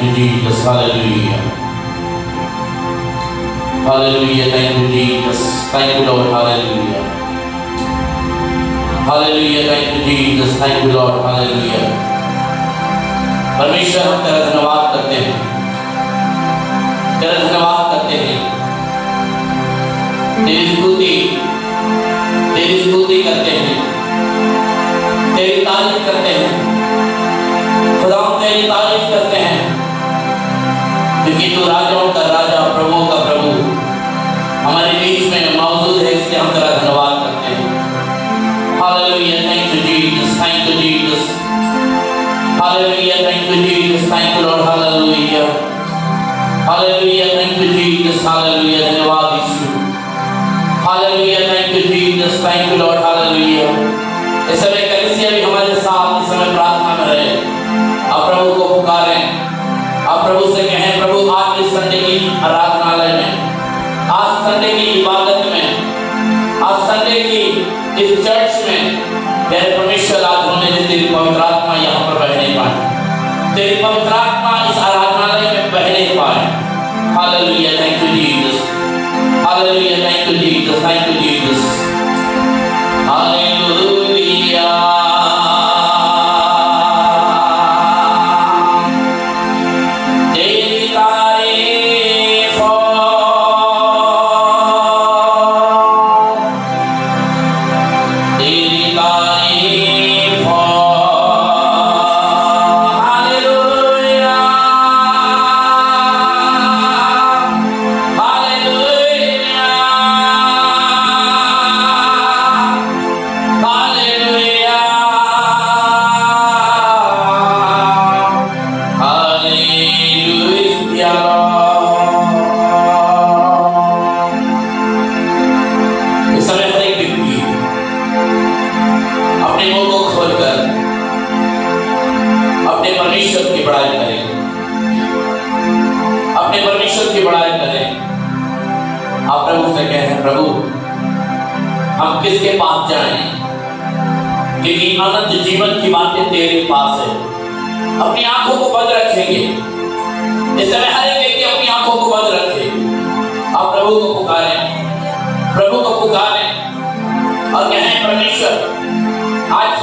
Thank you, Jesus. Hallelujah. Hallelujah. Thank you, Jesus. Thank you, Lord. Hallelujah. Hallelujah. Thank you, Jesus. Thank you, Lord. Hallelujah. परमेश्वर हम तेरा धन्यवाद करते हैं, तेरा धन्यवाद करते हैं, तेरी स्तुति करते हैं, तेरी तारीफ करते हैं। खुदा हम तेरी तारीफ करते हैं क्योंकि तू राजाओं का राजा, प्रभुओं का प्रभु हमारे बीच में मौजूद है, इसलिए हम तेरा धन्यवाद करते हैं। Hallelujah. Thank you Jesus, thank you Jesus. Hallelujah. Thank you Jesus, thank you Lord. Hallelujah. Hallelujah. Thank you Jesus. Hallelujah. धन्यवाद यीशु। Hallelujah. Thank you Jesus, thank you Lord. Hallelujah. इस समय कलीसिया भी हमारे साथ इस समय प्रार्थना में रहे। आप प्रभु को पुकारें, आप प्रभु से कहें, प्रभु आज इस संडे की आराधनालय में, आज संडे की इबादत में, आज संडे की इस चर्च में तेरे परमेश्वर आज होने दे, तेरी पवित्र आत्मा यहाँ पर बहने पाए, तेरी पवित्र आत्मा इस आराधनालय में बहने पाए। Hallelujah. Thank you Jesus. Hallelujah. Thank you Jesus, thank you Jesus. Hallelujah. किसके पास जाएं? क्योंकि अनंत जीवन की बातें तेरे पास है। अपनी आंखों को बंद रखेंगे इस समय, हर एक व्यक्ति अपनी आंखों को बंद रखे। आप प्रभु को पुकारें, प्रभु को पुकारें और कहें, परमेश्वर आज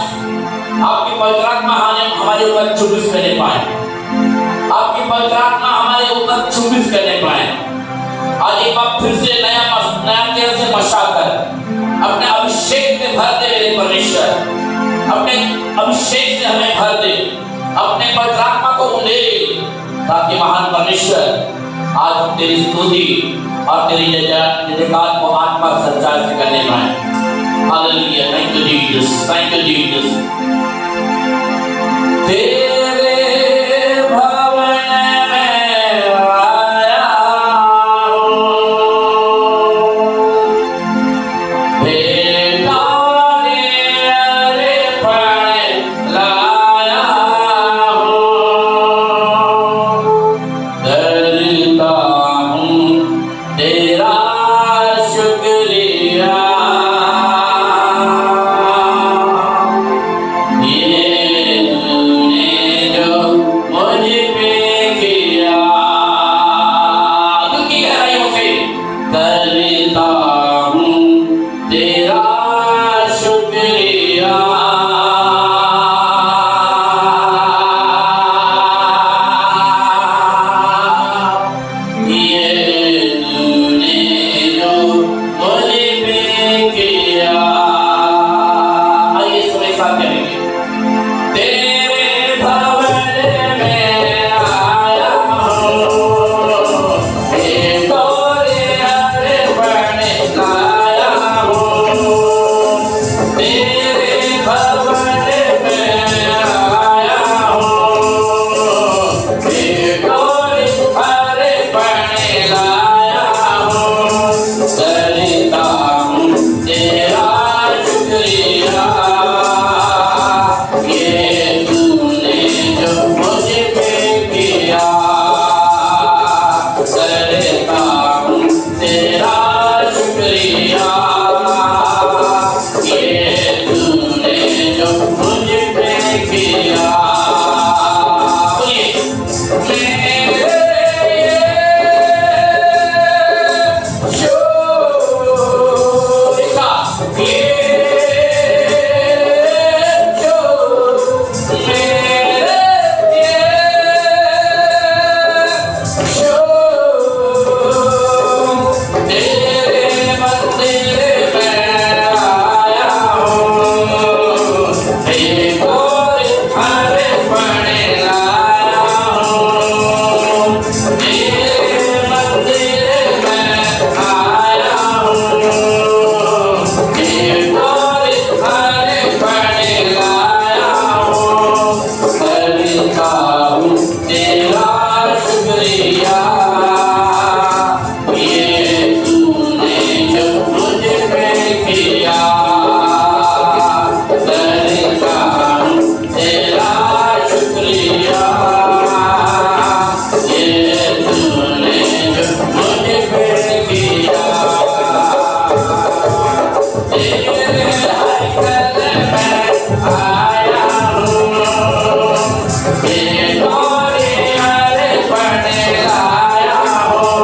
आपकी पवित्र आत्मा हमारे ऊपर चुम्बिश करने पाए, आपकी पवित्र आत्मा हमारे ऊपर चुम्बिश करने पाए। आज एक बार फिर से नया तेल से मशा कर अपने अभिषेक से भर दे मेरे परमेश्वर, अपने अभिषेक से हमें भर दे, अपने पवित्र आत्मा को उंडे, ताकि महान परमेश्वर आज हम तेरी स्तुति और तेरी जयकार को आत्मा सच्चाई से करने पाए। Hallelujah. Thank you Jesus, thank you Jesus. Yeah. करता हूँ तेरा शुक्रिया, ये तूने जो मुझ पे किया। करता हूँ तेरा शुक्रिया, ये तूने जो मुझ पे किया। तेरे हैकल में आया हूँ, तेरे द्वारे अर्पण लाया हूँ।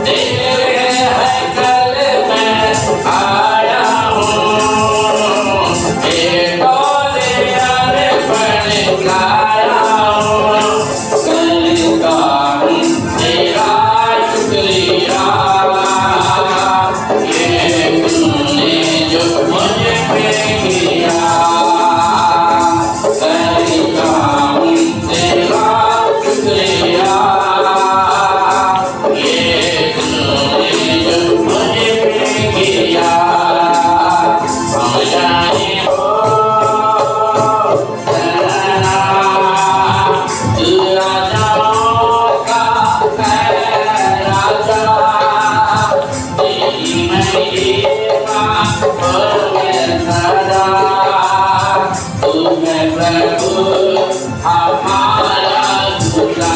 तेरे हैकल में आया हूँ, तेरे द्वारे अर्पण लाया हूँ। करता हूँ तेरा शुक्रिया, ये तूने जो मुझ पे किया। करता हूँ तेरा शुक्रिया, ये तूने जो मुझ पे किया। हम जाने हो तेरा, तू राजाओं का है राजा, तेरी महिमा होवे सदा। तू है प्रभु हमारा खुदा,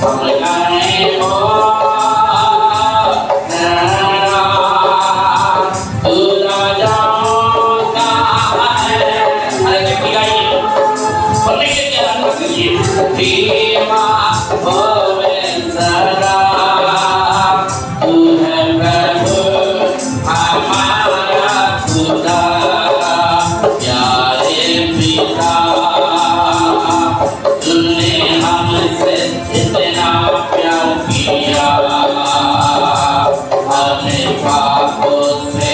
हम गाने हो तेरा, तू राजाओं का है। अरे क्या गाइए, परमेश्वर की आराधना करिए। महिमा होवे सदा, तू है प्रभु हमारा खुदा। प्यारे पिता, तूने हमसे इतना प्यार किया, हमें पापों से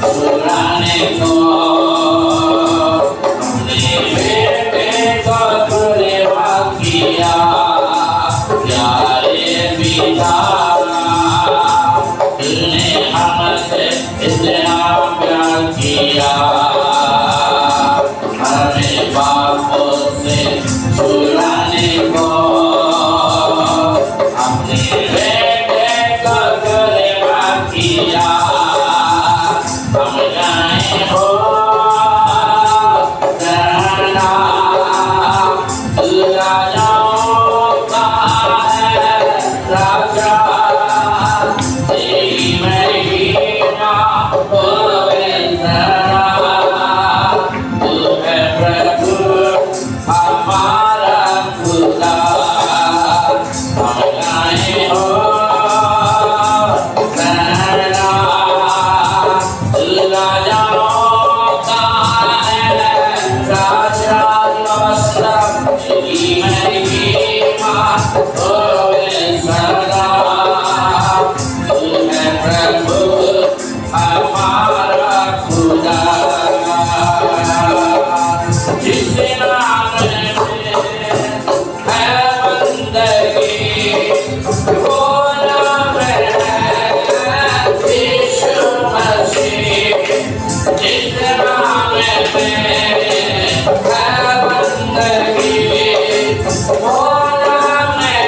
छुड़ाने को हमने बेटे को तुलेवा किया। प्यारे पिता, तूने हमसे इतना प्यार किया, हमें पापों से छुड़ाने को अपने बेटे को तुलेवा किया। हम गाए हो तेरा, तू राजाओं का है राजा, तेरी महिमा होवे सदा। तू है प्रभु हमारा खुदा। हम गाए हो तेरा, तू राजाओं का है राजा, नमस्कार। तेरी महिमा होवे सदा, तू है प्रभु हमारा खुदा। जिस नाम में है बंदगी, वो नाम है यीशु मसीह। जिस नाम में है बंदगी, वो नाम है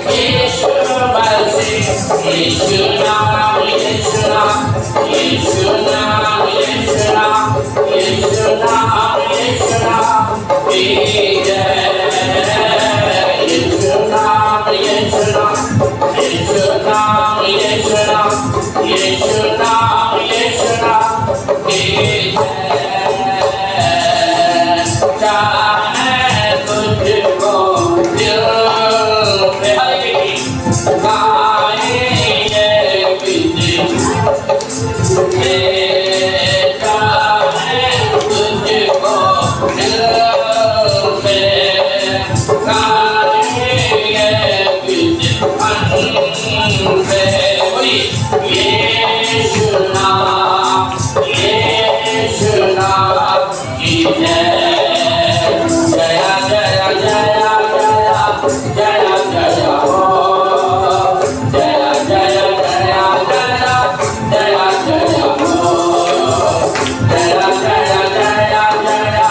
यीशु मसीह। यीशु नाम, यीशु नाम, यीशु नाम, यीशु नाम, यीशु नाम, यीशु नाम की जय। यीशु नाम, यीशु नाम, यीशु नाम, यीशु नाम, यीशु नाम, यीशु नाम की जय। चाहे तुझको दिल में गाए ये गीत, चाहे तुझको दिल में गाए ये गीत मन से। यीशु नाम, यीशु नाम की जय। जय जय जय जय जय जय हो, जय जय जय जय जय जय हो, जय जय जय जय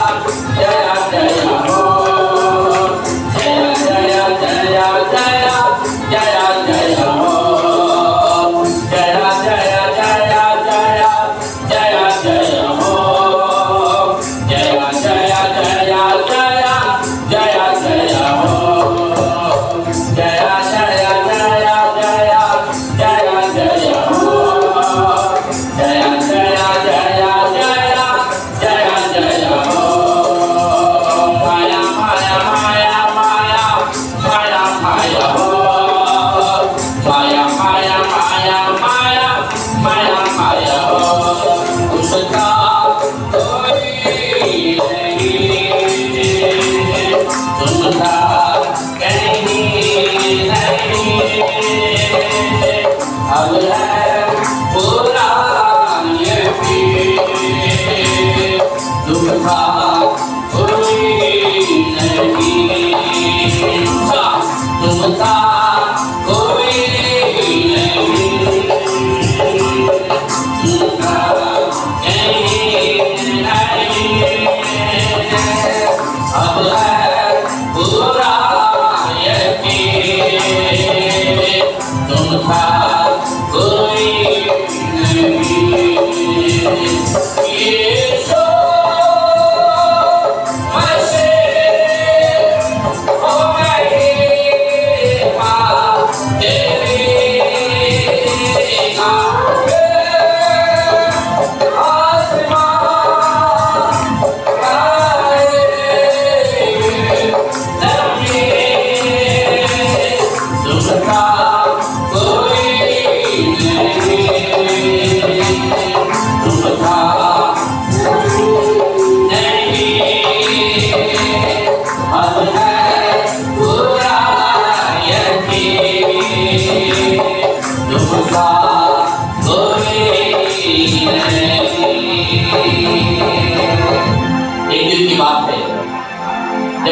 अब है पूरा यकीन तुम था कोई नहीं। यीशु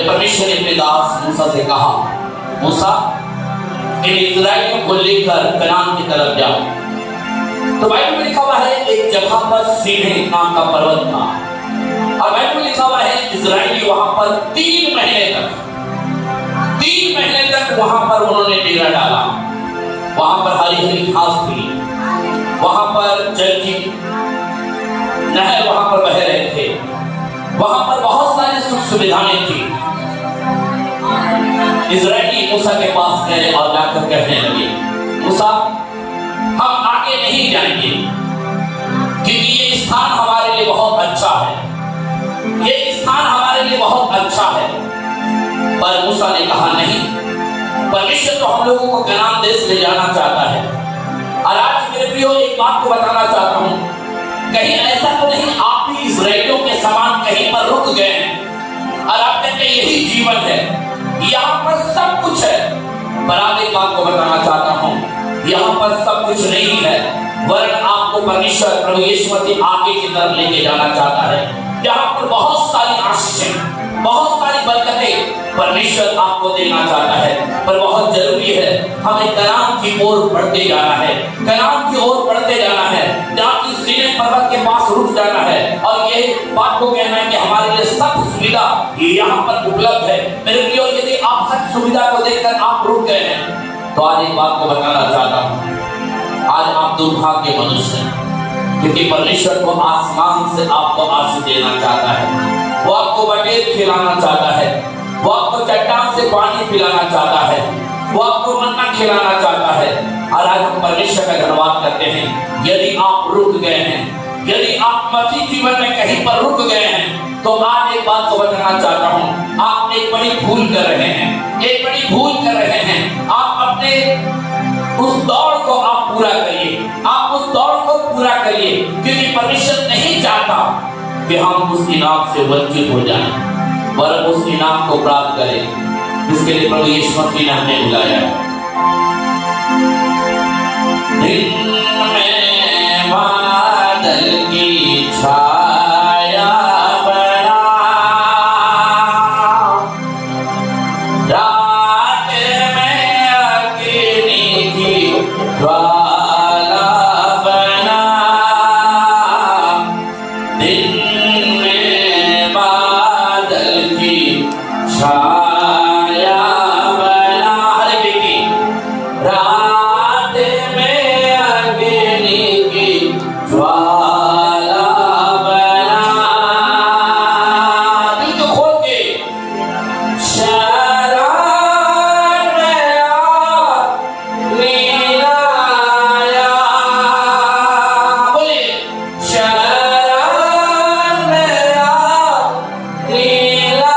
परमेश्वर ने अपने दास मूसा से कहा, मूसा इन इस्राएलियों को लेकर कनान की तरफ जाओ। तो बाइबल में लिखा हुआ है एक जगह पर सीनै नाम का पर्वत था और बाइबल में लिखा हुआ है इस्राएली वहां पर 3 महीने तक वहां पर उन्होंने डेरा डाला। वहां पर हरी हरी घास थी, वहां पर जल की नहर वहां पर बह रहे थे, वहां पर बहुत सारी सुख सुविधाएं थी। इस्राएली मूसा के पास गए और जाकर कहने लगे, मूसा हम आगे नहीं जाएंगे क्योंकि ये स्थान हमारे लिए बहुत अच्छा है, ये स्थान हमारे लिए बहुत अच्छा है। पर मूसा ने कहा नहीं, परमेश्वर तो हम लोगों को कनान देश ले जाना चाहता है। और आज मेरे प्रियो एक बात को बताना चाहता हूं, कहीं ऐसा तो नहीं आप भी इस्राएलियों के समान कहीं पर रुक गए हैं और आप कहते हैं यही जीवन है, यहाँ पर सब कुछ है। पर आप एक बात को बताना चाहता हूँ, यहाँ पर सब कुछ नहीं है, वरन आपको परमेश्वर प्रभु यीशु मसीह आगे की तरफ लेके जाना चाहता है, जहाँ पर बहुत सारी आशीषें, बहुत सारी बरकतें परमेश्वर आपको देना चाहता है। पर बहुत जरूरी है हमें कनान की ओर बढ़ते जाना है, कनान की ओर बढ़ते जाना है, जहाँ की सीनै पर्वत के पास रुक जाना है और ये बात को कहना है कि हमारे लिए सब सुविधा यहाँ पर उपलब्ध है। मेरे प्रियो, यदि आप सब सुविधा को देखकर आप रुक गए हैं तो आज एक बात को बताना चाहता हूँ, आज आप दुर्भाग्य मनुष्य हैं, क्योंकि परमेश्वर को आसमान से आपको आशीष देना चाहता है, वो आपको बटेर खिलाना चाहता है, वो आपको चट्टान से पानी पिलाना चाहता है, वो आपको मन्ना खिलाना चाहता है। और आज हम परमेश्वर का धन्यवाद करते हैं। यदि आप रुक गए हैं, यदि आप मसीह जीवन में कहीं पर रुक गए हैं, तो आज एक बात को बताना चाहता हूँ, आप एक बड़ी भूल कर रहे हैं, एक बड़ी भूल कर रहे हैं। आप अपने उस दौड़ को आप पूरा करिए, आप उस दौड़ को पूरा करिए, क्योंकि परमेश्वर नहीं चाहता कि हम उस इनाम से वंचित हो जाएं, वरन उस इनाम को प्राप्त करें जिसके लिए प्रभु यीशु मसीह ने हमें बुलाया है। दिन में बादल की छाया बना, रात में अग्नि की ज्वाला बना, दिन में बादल की छाया बना, हरे बेटी, रात में अग्नि की ज्वाला बना। दिल को खोल के शरण में आ लीला आया, बोलिए शरण में आ लीला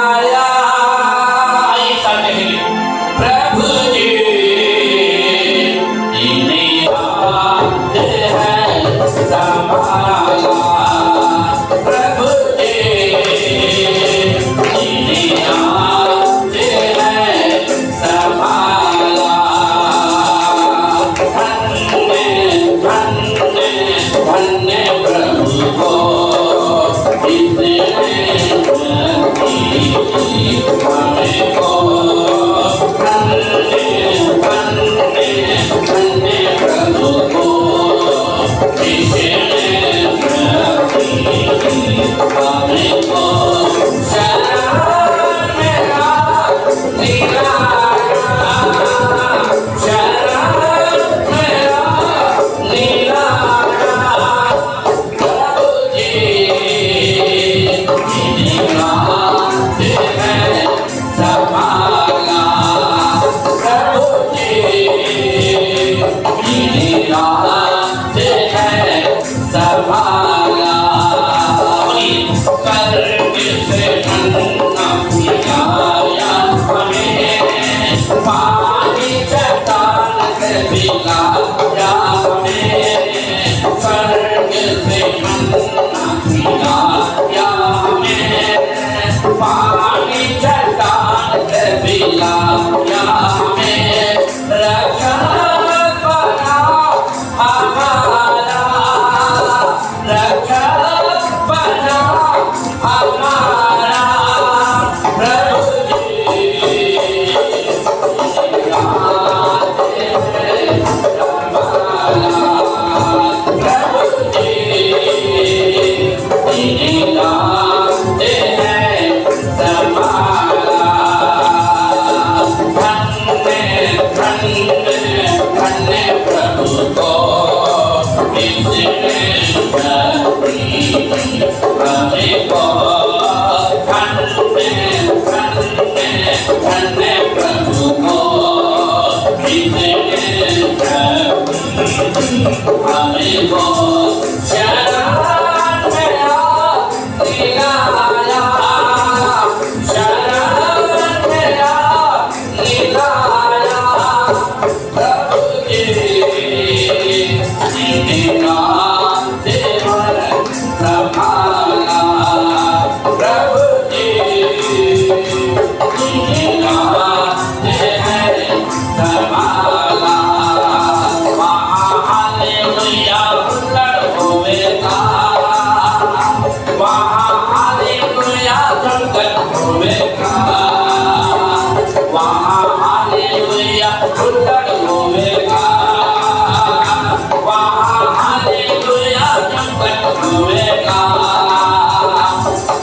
आया। आइए साथ कहेंगे, प्रभु जी इन्हीं बात है संभाला, प्रभु जी इन्हीं बात है संभाला। धन्य धन्य धन्य प्रभु को इसने हमें को, धन्य धन्य धन्य प्रभु को इसने हमें को। शरण से नन्हा पिलाया हमें, पानी चट्टान से पिलाया हमें, स्वर्ग से नन्हा पिलाया हमें, पानी चट्टान से पिलाया हमें, रक्षा बना हमारा, रक्षा बना हमारा प्रभु जी, प्रभु जी दिलाते हैं संभाला, धन्य प्रभु को इसने हमें को धन्य प्रभु को इसने हमें को शरण में दिलाया, शरण में दिलाया प्रभु जी, दीना देवर संभाला प्रभु जी, दीना देवर संभाला, वहाँ हालेलुया हुल्लड़ होवेगा, वहाँ हालेलुया जंगल होवेगा, वहाँ हालेलुया हुल्लड़ होवेगा, वहाँ हालेलुया जंगल होवेगा,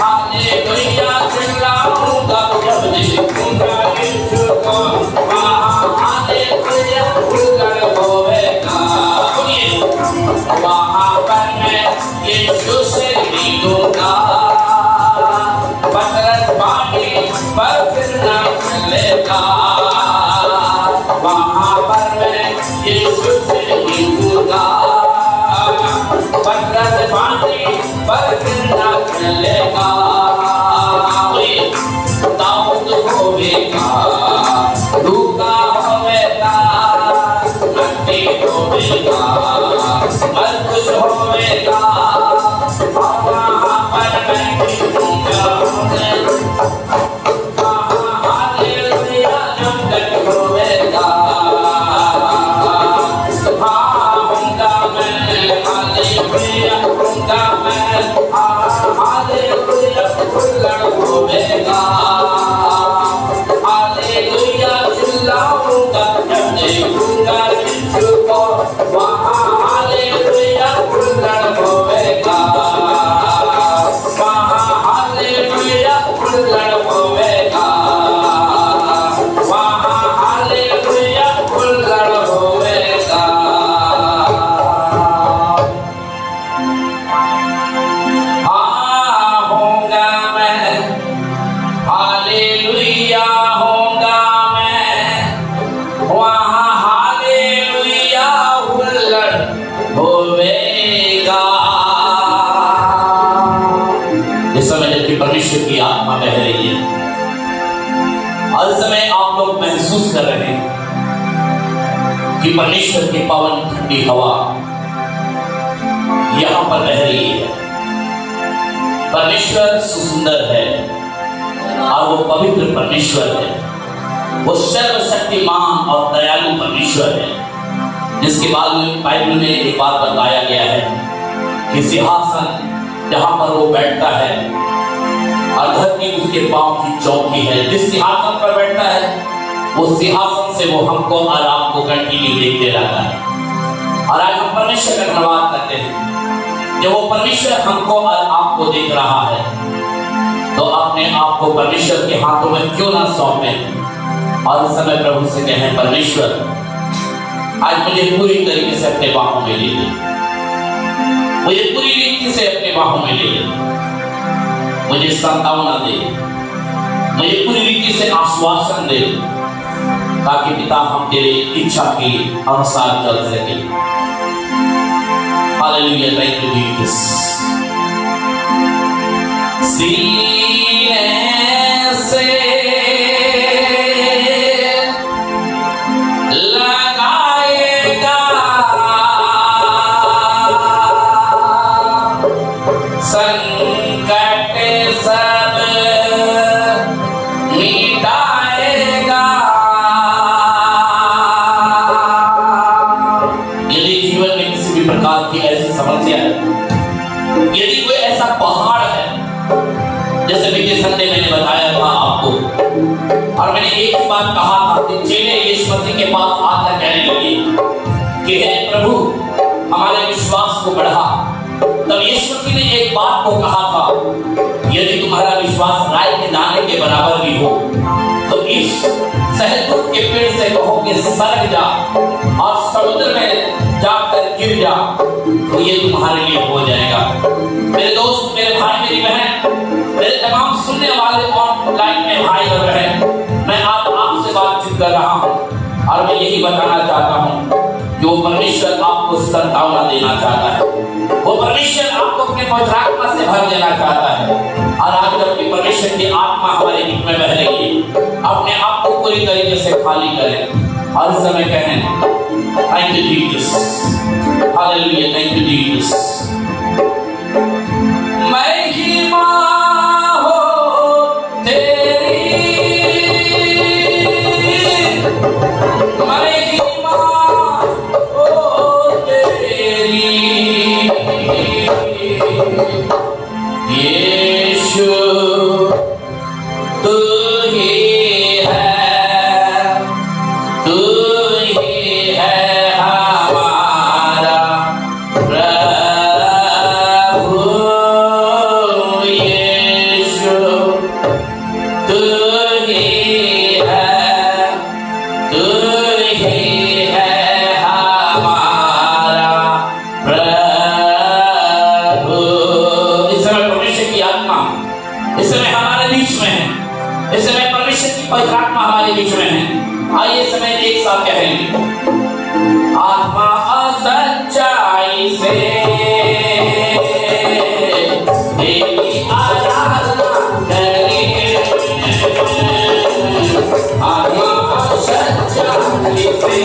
हालेलुया चिल्लाऊंगा जब देखूंगा यीशु को, वहाँ हालेलुया हुल्लड़ होवेगा, वहाँ पर मैं यीशु से मिलूंगा, पतरस पानी पर फिर न चलेगा, वहाँ पर मैं यीशु से मिलूंगा, पतरस पानी पर फिर न चलेगा, दाऊद होवेगा, लूका होवेगा, नबी होवेगा, मरकुस होवेगा, वहाँ पर मैं मिलूंगा, वहाँ हालेलुया जंगल होवेगा, हाँ होगा मैं, हालेलुया होगा मैं, हालेलुया हुल्लड़ होवेगा, हालेलुया चिल्लाऊंगा जब देखूंगा यीशु को, वहाँ हालेलुया हुल्लड़ होवेगा, वहाँ हालेलुया हुल्लड़ होवेगा, वहाँ हालेलुया हुल्लड़ होवेगा। हाँ होगा मैं, हालेलुया होगा मैं, वहाँ हालेलुया हुल्लड़ होवेगा। इस समय जबकि परमेश्वर की आत्मा बह रही है, हर समय आप लोग महसूस कर रहे हैं कि परमेश्वर की पवन ठंडी हवा यहाँ पर बह रही है। परमेश्वर सुंदर है और वो पवित्र परमेश्वर है, वो सर्वशक्तिमान और दयालु परमेश्वर है, जिसके बाइबल में एक बात बताया गया है कि सिंहासन जहाँ पर वो बैठता है और धरती उसके पांव की चौकी है। जिस सिंहासन पर बैठता है वो सिंहासन से वो हमको और आपको कंटिन्यू देखते रहता है। और आज हम परमेश्वर का धन्यवाद करते हैं, जब वो परमेश्वर हमको और आपको देख रहा है तो अपने आप को परमेश्वर के हाथों में क्यों ना सौंपे और इस समय प्रभु से कहें, परमेश्वर आज मुझे पूरी तरीके से अपने बाहों में ले ले, मुझे पूरी रीति से अपने बाहों में ले ले, मुझे सांत्वना दे, मुझे पूरी रीति से आश्वासन दे, ताकि पिता हम तेरी इच्छा के अनुसार चल सके। Hallelujah, thank you Jesus. सीने से लगाएगा संकट सब मिटाएगा। यदि जीवन में किसी भी प्रकार की ऐसी समस्या है, यदि कोई ऐसा पहाड़ है, जैसे बीते संडे मैंने बताया था आपको, और मैंने एक बात कहा था कि चेले यीशु मसीह के पास आकर कहने लगे कि हे प्रभु हमारे विश्वास को बढ़ा। तब यीशु मसीह ने एक बात को कहा था, यदि तुम्हारा विश्वास राई के दाने के बराबर भी हो तो इस सहतूत के पेड़ से कहो कि सरक जा और समुद्र में जाकर गिर जा, तो ये तुम्हारे लिए हो जाएगा। मेरे दोस्त, मेरे भाई, मेरी बहन, मेरे तमाम सुनने वाले ऑनलाइन में भाई और बहन, मैं आपसे बातचीत कर रहा हूँ और मैं यही बताना चाहता हूँ, जो परमेश्वर आपको संतावना देना चाहता है, वो परमेश्वर आपको अपने पवित्र आत्मा से भर देना चाहता है। और आज जबकि परमेश्वर की आत्मा हमारे बीच में बह रही है, अपने आप को पूरी तरीके से खाली करें और इस समय कहें thank you Jesus, hallelujah, thank you Jesus. महिमा हो तेरी, महिमा हो तेरी, यीशु तू ही है, तू ही है हमारा प्रभु। यीशु तू ही है, तू ही है हमारा प्रभु। इस समय परमेश्वर की आत्मा इस समय हमारे बीच में है, इस समय परमेश्वर की पवित्र आत्मा हमारे बीच में है। आइए समय एक साथ कहेंगे, आत्मा सच्चाई से तेरी आराधना करें, आत्मा सच्चाई से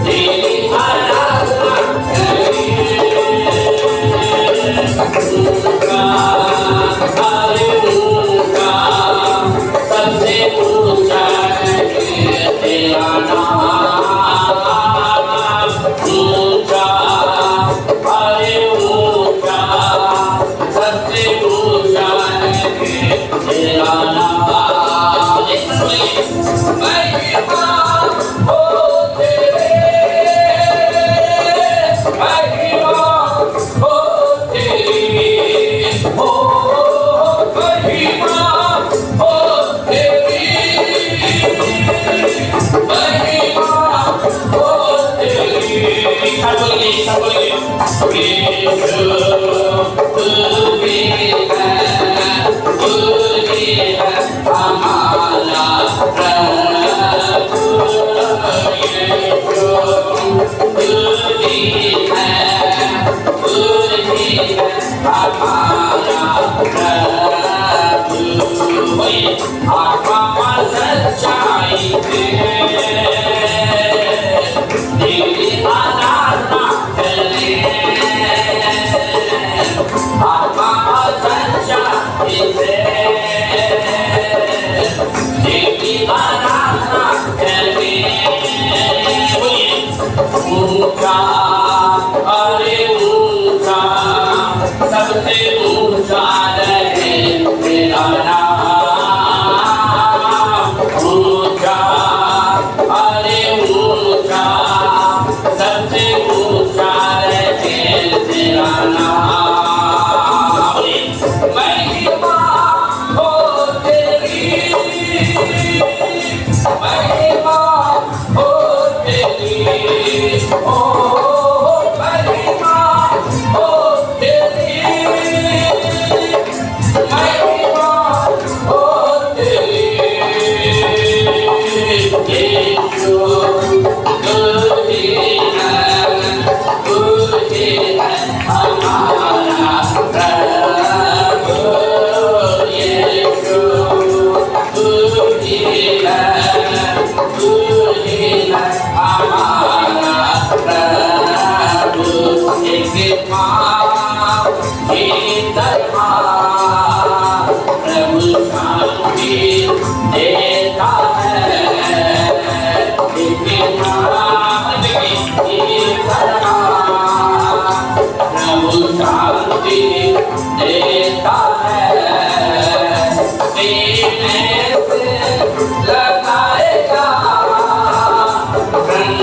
तेरी आराधना करें। सबसे ऊंचा तेरा नाम ऊंचा, अरे ऊंचा, सबसे ऊंचा तेरा नाम। महिमा हो तेरे, महिमा हो तेरी, हो महिमा हो तेरी, महिमा हो तेरी। सब बोलिए, सब बोलिए, यीशु तू ही है, तू ही है हमारा प्रभु।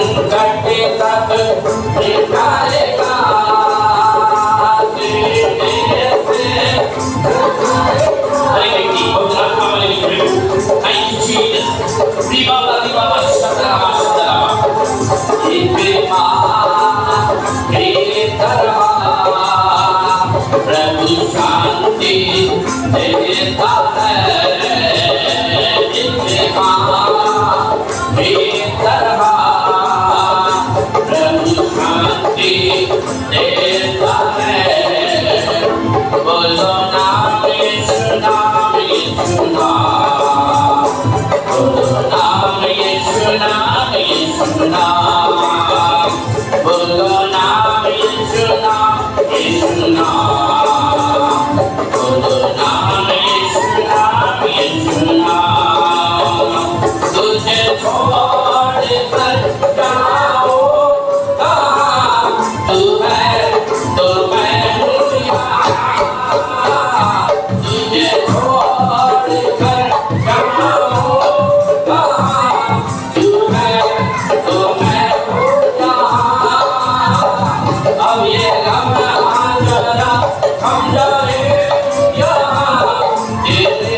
संकट सब निकालेगा प्रभु शांति देता है प्रभु शांति देता है बोलो नाम यीशु नाम यीशु नाम बोलो नाम यीशु नाम यीशु नाम बोलो नाम यीशु नाम यीशु नाम बोलो नाम यीशु नाम यीशु नाम तुझे छोड़ कर जाओ कहाँ तू है तो मैं हूँ यहाँ तुझे छोड़ कर जाओ कहाँ तू है तो मैं हूँ यहाँ अब ये लम्हा जरा हम जाए यहाँ तेरे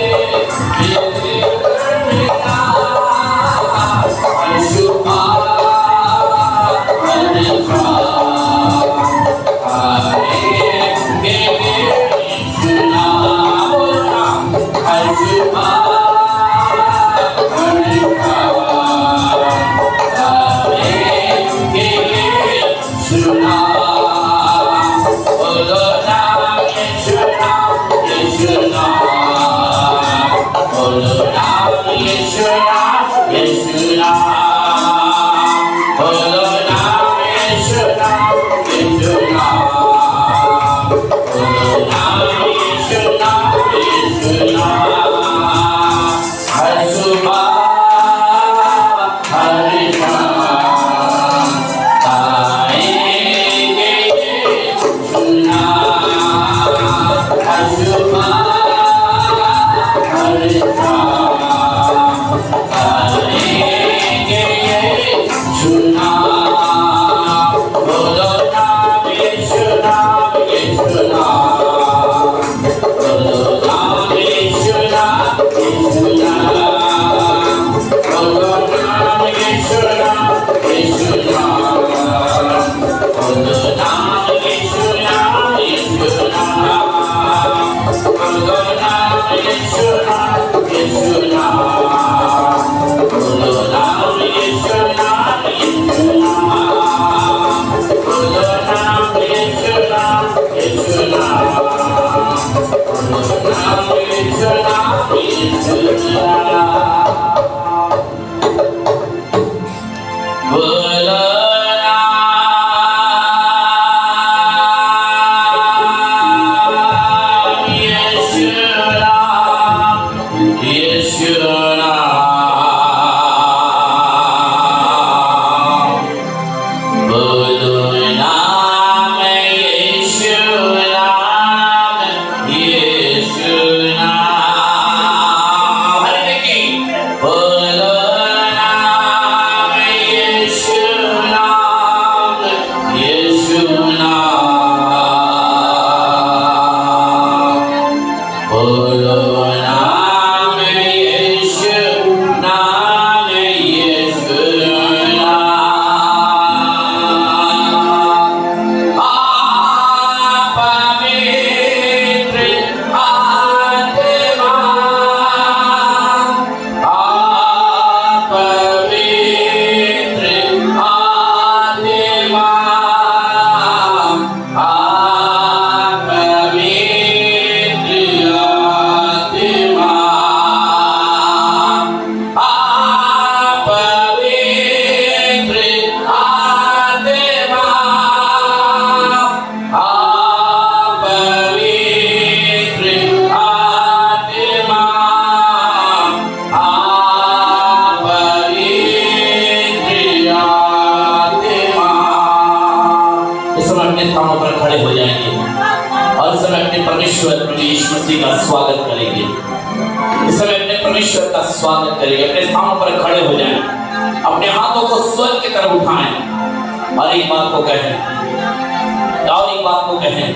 स्वागत करेंगे। इस समय अपने परमेश्वर का स्वागत करेंगे। अपने स्थानों पर खड़े हो जाएं। अपने हाथों को स्वर्ग की तरफ उठाएं और एक बात को कहें, और एक बात को कहें,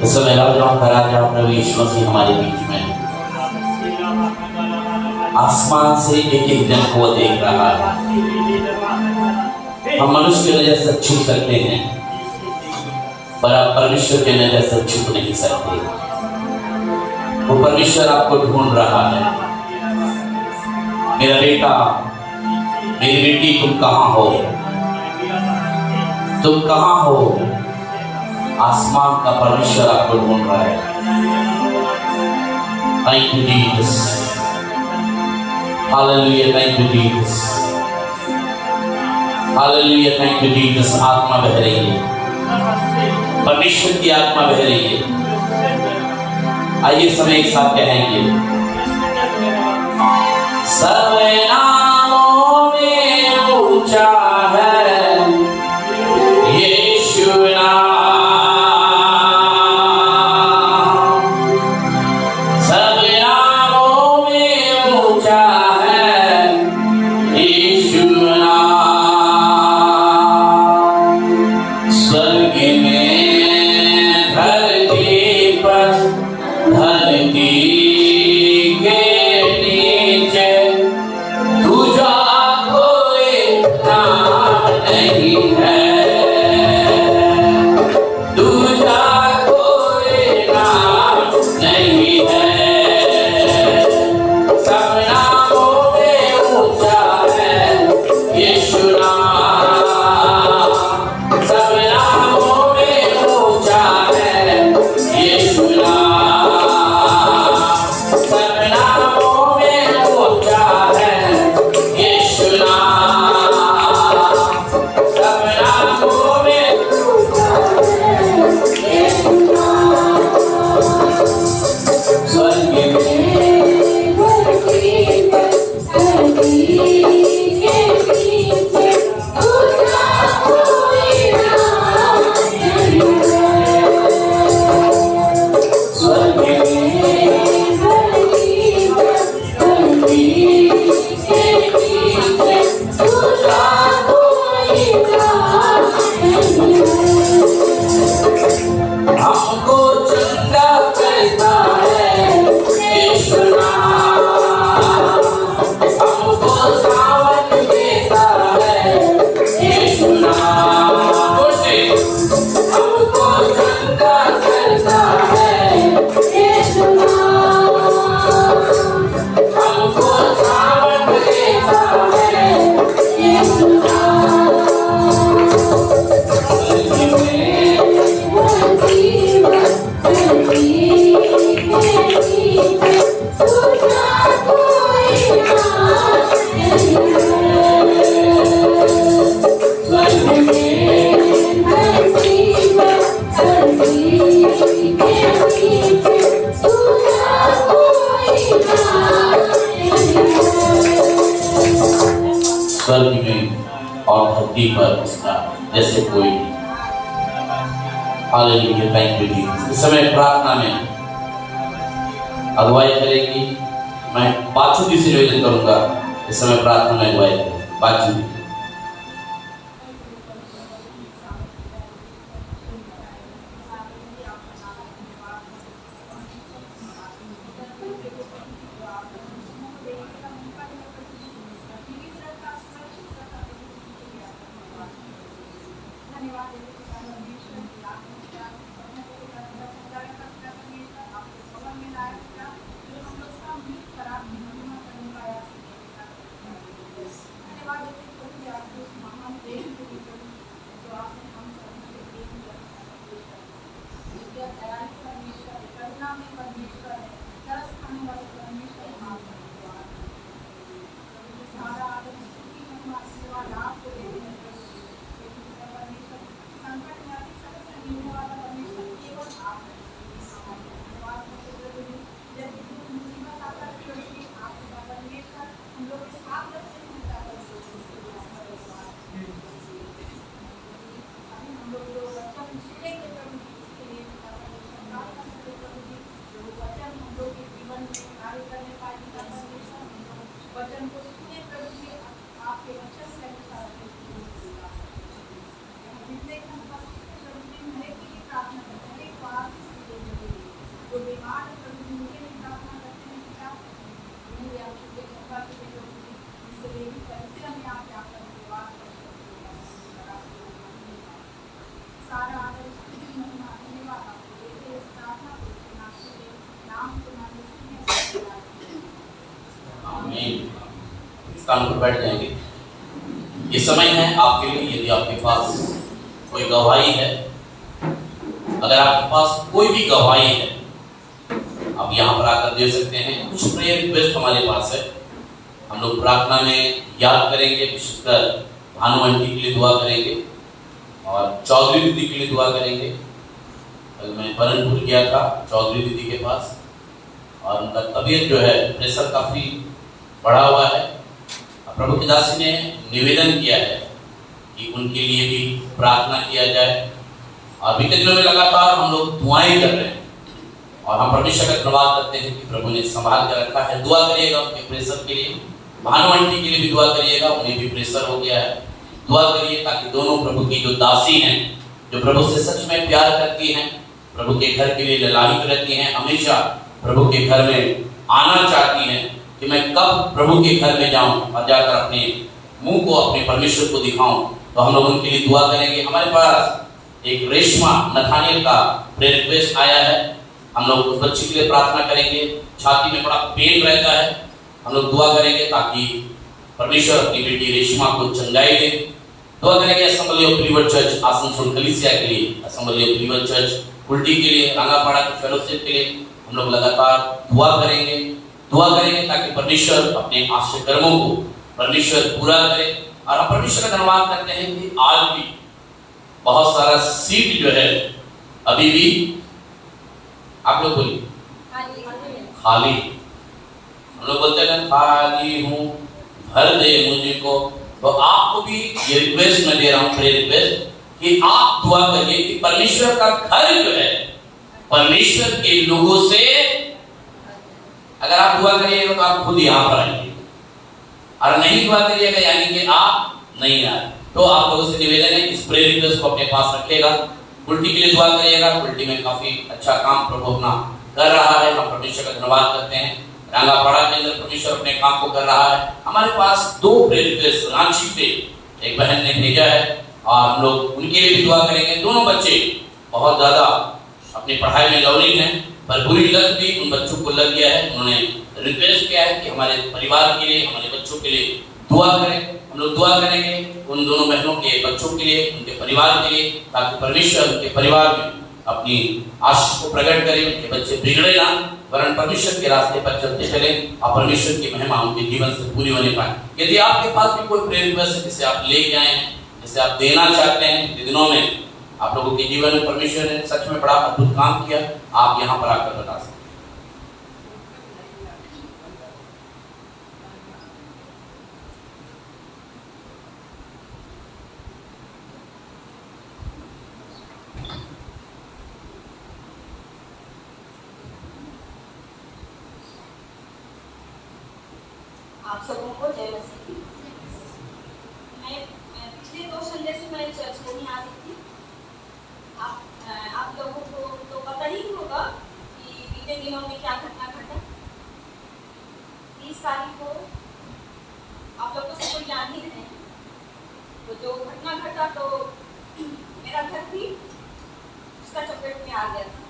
इस समय राजाओं का राजा प्रभु यीशु मसीह हमारे बीच में है। आसमान से एक एक जन को देख रहा है। हम मनुष्य की नजर से छू सकते हैं पर आप परमेश्वर की नजर से छुप नहीं सकते। वो परमेश्वर आपको ढूंढ रहा है। मेरा बेटा, मेरी बेटी, तुम कहाँ हो? तुम कहाँ हो? आसमान का परमेश्वर आपको ढूंढ रहा है। Thank you Jesus, hallelujah, thank you Jesus, hallelujah, thank you Jesus. आत्मा बह रही है, परमेश्वर की आत्मा बह रही है। आइए समय एक साथ कहेंगे, सब नामों में ऊंचा है यीशु नाम, सब नामों में ऊंचा है यीशु नाम। स्वर्ग में धरती पर, धरती के नीचे दूजा कोई नाम नहीं है, दूजा कोई नाम नहीं है। सब नामों में ऊंचा है यीशु नाम, सब नामों में ऊंचा है यीशु नाम, सब नामों में ऊंचा है यीशु नाम, सब नामों में स्वर्ग हमको चंगा करता है यीशु नाम, हमको सावन देता है यीशु नाम, हमको चंगा करता है यीशु नाम, हमको सावन देता है यीशु नाम। स्वर्ग में और धरती पर उसका जैसे कोई नहीं। Hallelujah, thank you Jesus. इस समय प्रार्थना में अगुवाई करेंगी, मैं पाचू जी से निवेदन करूंगा इस समय प्रार्थना में अगुवाई करें। पाचू जी। वचन को सुने प्रभु जी, आपके वचन के अनुसार जितने हम प्रभु जी मेरे के लिए प्रार्थना करते हैं, एक आशीष दीजिए। जो बीमार है प्रभु जी उनके लिए प्रार्थना करते हैं पिता, उन्हें आप शुद्ध कृपा कीजिए प्रभु जी, इसलिए भी परिचय में आप जाकर धन्यवाद करते हैं। सारा आदर स्तुति महिमा धन्यवाद आपको देते हैं। इस प्रार्थना को नाम सुनाने आमीन। स्थान पर बैठ जाएंगे। ये समय है आपके लिए, यदि आपके पास कोई गवाही है, अगर आपके पास कोई भी गवाही है, आप यहाँ पर आकर दे सकते हैं। कुछ प्रेयर रिक्वेस्ट हमारे पास है, हम लोग प्रार्थना में याद करेंगे। विशेषकर भानु आंटी के लिए दुआ करेंगे और चौधरी दीदी के लिए दुआ करेंगे। कल मैं बरनपुर गया था चौधरी दीदी के पास, और उनका तबीयत जो है प्रेशर काफ़ी बढ़ा हुआ है। प्रभु के दासी ने निवेदन किया है कि उनके लिए भी प्रार्थना किया जाए, और बीते दिनों में लगातार हम लोग दुआएं कर रहे हैं, और हम परमेश्वर का धन्यवाद करते हैं कि प्रभु ने संभाल कर रखा है। दुआ करिएगा उनके प्रेशर के लिए, भानु आंटी के लिए भी दुआ करिएगा, उन्हें भी प्रेशर हो गया है। दुआ करिए ताकि दोनों प्रभु की जो दासी हैं, जो प्रभु से सच में प्यार करती हैं, प्रभु के घर के लिए ललायित रहती हैं, हमेशा प्रभु के घर में आना चाहती हैं कि मैं कब प्रभु के घर में जाऊं और जाकर अपने मुंह को अपने परमेश्वर को दिखाऊं, तो हम लोग उनके लिए दुआ करेंगे। हमारे पास एक रेशमा नथानियल का प्रेयर रिक्वेस्ट आया है, हम लोग उस बच्ची के लिए प्रार्थना करेंगे। छाती में बड़ा पेन रहता है, हम लोग दुआ करेंगे ताकि परमेश्वर अपनी बेटी रेशमा को चंगाई दे। दुआ करेंगे assembly of believer church Asansol कलीसिया के लिए, assembly of believer church Kulti के लिए, रंगापाड़ा के फेलोशिप के लिए हम लोग लगातार दुआ करेंगे ताकि परमेश्वर अपने आश्चर्य कर्मों को परमेश्वर पूरा करे। और हम परमेश्वर का धन्यवाद करते हैं कि आज भी बहुत सारा सीट जो है अभी भी, आप लोग बोलिए, खाली। हम लोग बोलते हैं खाली हूँ, भर दे मुझे को। तो आपको भी ये रिक्वेस्ट मैं दे रहा हूँ, प्रेयर रिक्वेस्ट, कि आप दुआ करिए कि परमेश्वर का घर जो है परमेश्वर के लोगों से, अगर आप दुआ करिएगा तो आप खुद यहाँ पर आइए, और नहीं दुआ करिएगा यानी कि आप नहीं आए। तो आप लोगों से निवेदन है इस प्रेयर रिक्वेस्ट को अपने पास रखिएगा। उल्टी के लिए दुआ करिएगा, उल्टी में काफी अच्छा काम प्रभु अपना कर रहा है, हम परमेश्वर का धन्यवाद करते हैं। रंगापाड़ा के अंदर परमेश्वर अपने काम को कर रहा है। हमारे पास 2 प्रेयर रिक्वेस्ट रांची से एक बहन ने भेजा है, और हम लोग उनके लिए भी दुआ करेंगे। दोनों बच्चे बहुत ज्यादा अपनी पढ़ाई में लवलीन है, पर बुरी लत भी उन बच्चों को लग गया है। उन्होंने रिक्वेस्ट किया है कि हमारे परिवार के लिए, हमारे बच्चों के लिए दुआ करें। हम लोग दुआ करेंगे उन दोनों बहनों के बच्चों के लिए, उनके परिवार के लिए, ताकि परमेश्वर उनके परिवार में अपनी आशीष को प्रकट करे, उनके बच्चे बिगड़े ना, वरन परमेश्वर के रास्ते पर चलते चले, और परमेश्वर की महिमा उनके जीवन से पूरी होने पाए। यदि आपके पास भी कोई प्रेयर रिक्वेस्ट है जिसे आप लेके आए हैं, जिसे आप देना चाहते हैं, दिनों में आप लोगों के जीवन में परमेश्वर ने सच में बड़ा अद्भुत काम किया, आप यहाँ पर आकर बता सकते हैं। आप सबों को जय मसीह। मैं पिछले 2 संडे से मैं चर्च में नहीं आ रही थी। आप लोगों को तो पता ही होगा कि बीते दिनों में क्या घटना घटा। 30 तारीख को आप लोग तो सब कोई जान ही रहे हैं। तो जो घटना घटा, तो मेरा घर भी उसका चपेट में आ गया था।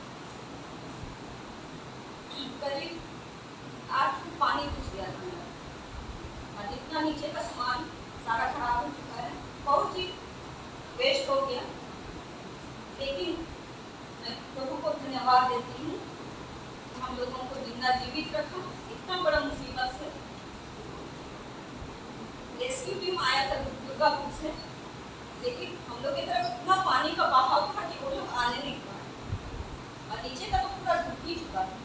करीब 8 फुट पानी घुस गया था मेरा, और जितना नीचे का सामान सारा खराब हो चुका है, बहुत ही वेस्ट हो गया। लेकिन मैं प्रभु को धन्यवाद देती हूँ कि हम लोगों को जिंदा जीवित रखा। इतना बड़ा मुसीबत से रेस्क्यू टीम आया था दुर्गापुर से, लेकिन हम लोग की तरफ इतना पानी का बहाव था कि वो लोग आने नहीं पाए, और नीचे का तो पूरा डूब ही चुका था।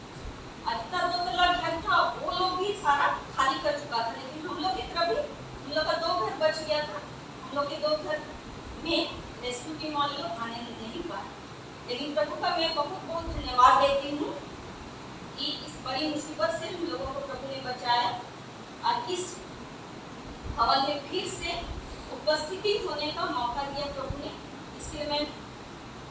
इतना 2 तल्ला घर था, वो लोग भी सारा खाली कर चुका था, लेकिन हम लोग की तरफ भी हम लोग का 2 घर बच गया था। हम लोग के 2 घर में रेस्क्यू टीम वाले लोग आने नहीं पाए। लेकिन प्रभु का मैं बहुत बहुत धन्यवाद देती हूँ कि इस बड़ी मुसीबत से हम लोगों को प्रभु ने बचाया, और इस भवन में फिर से उपस्थिति होने का मौका दिया प्रभु ने। इसलिए मैं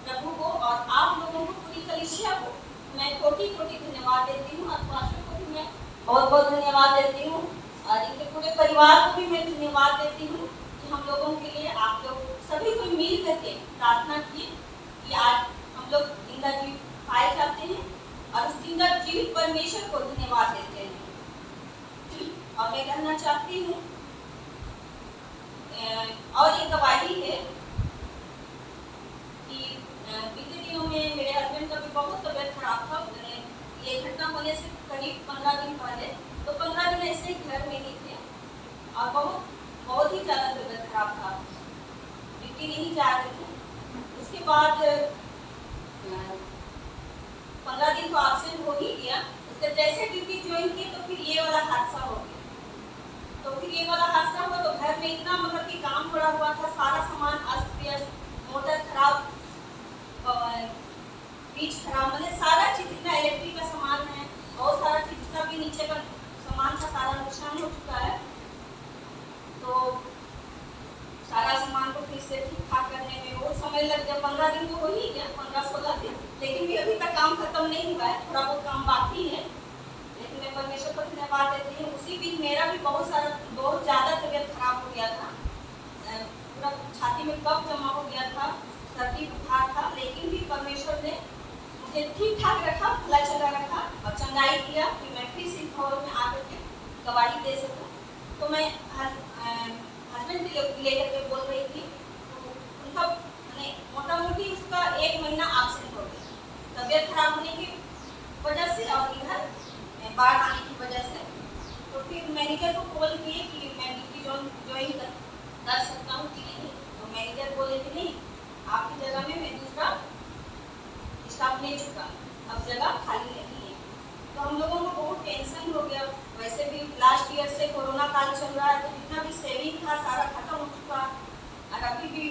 प्रभु को और आप लोगों को, पूरी कलीसिया को मैं कोटि-कोटि धन्यवाद देती हूँ, और पास्टर को भी मैं बहुत बहुत धन्यवाद देती हूँ, और इनके पूरे परिवार को भी मैं धन्यवाद देती हूँ कि हम लोगों के लिए आप लोग सभी को मिल करके प्रार्थना किए कि आज हम लोग जिंदा जीवित पाए जाते हैं, और उस जिंदा जीवित परमेश्वर को धन्यवाद देते हैं। और और मैं कहना चाहती हूँ और एक गवाही है कि बीते दिनों में मेरे हस्बैंड का भी बहुत तबीयत खराब था। ये घटना होने से करीब 15 दिन पहले, तो 15 दिन ऐसे ही घर में ही थे और बहुत ही ज़्यादा तबीयत खराब था, ड्यूटी नहीं जा रहे थे। उसके बाद 15 दिन तो एब्सेंट हो ही गया। उसके जैसे ड्यूटी ज्वाइन की तो फिर ये वाला हादसा हो गया। तो फिर ये वाला हादसा हुआ तो घर में इतना मतलब कि काम पड़ा हुआ था, सारा सामान अस्त व्यस्त, मोटर खराब, फ्रिज खराब, मतलब सारा चीज, इतना इलेक्ट्रिक का सामान है, बहुत सारा चीज का भी नीचे का सामान का सारा नुकसान हो चुका है। तो सारा सामान को फिर से ठीक ठाक करने में बहुत समय लग गया। 15 दिन तो हो ही गया, 15-16 दिन, लेकिन भी अभी तक काम खत्म नहीं हुआ है, थोड़ा बहुत काम बाकी है। लेकिन मैं परमेश्वर को धन्यवाद देती हूँ। उसी बीच मेरा भी बहुत ज़्यादा तबीयत खराब हो गया था, पूरा छाती में कफ जमा हो गया था, सर्दी बुखार था, लेकिन भी परमेश्वर ने मुझे ठीक ठाक रखा, भला चला रखा और चंगाई किया कि मैं फिर से हॉल में आकर के गवाही दे सकूँ। तो मैं हस्बैंड लेकर के बोल रही थी, तो उनका मैंने मोटा मोटी उसका 1 महीना एब्सेंट हो गया तबीयत खराब होने की वजह से और इधर बाढ़ आने की वजह से। तो फिर मैनेजर को कॉल किए कि मैं ड्यूटी ज्वाइन कर सकता हूँ कि नहीं। तो मैनेजर बोले कि नहीं, आपकी जगह में मैं दूसरा स्टाफ ले चुका, अब जगह खाली नहीं है। तो हम लोगों को बहुत टेंशन हो गया। वैसे भी लास्ट ईयर से कोरोना काल चल रहा है, तो जितना भी सेविंग था सारा खत्म हो चुका, और अभी भी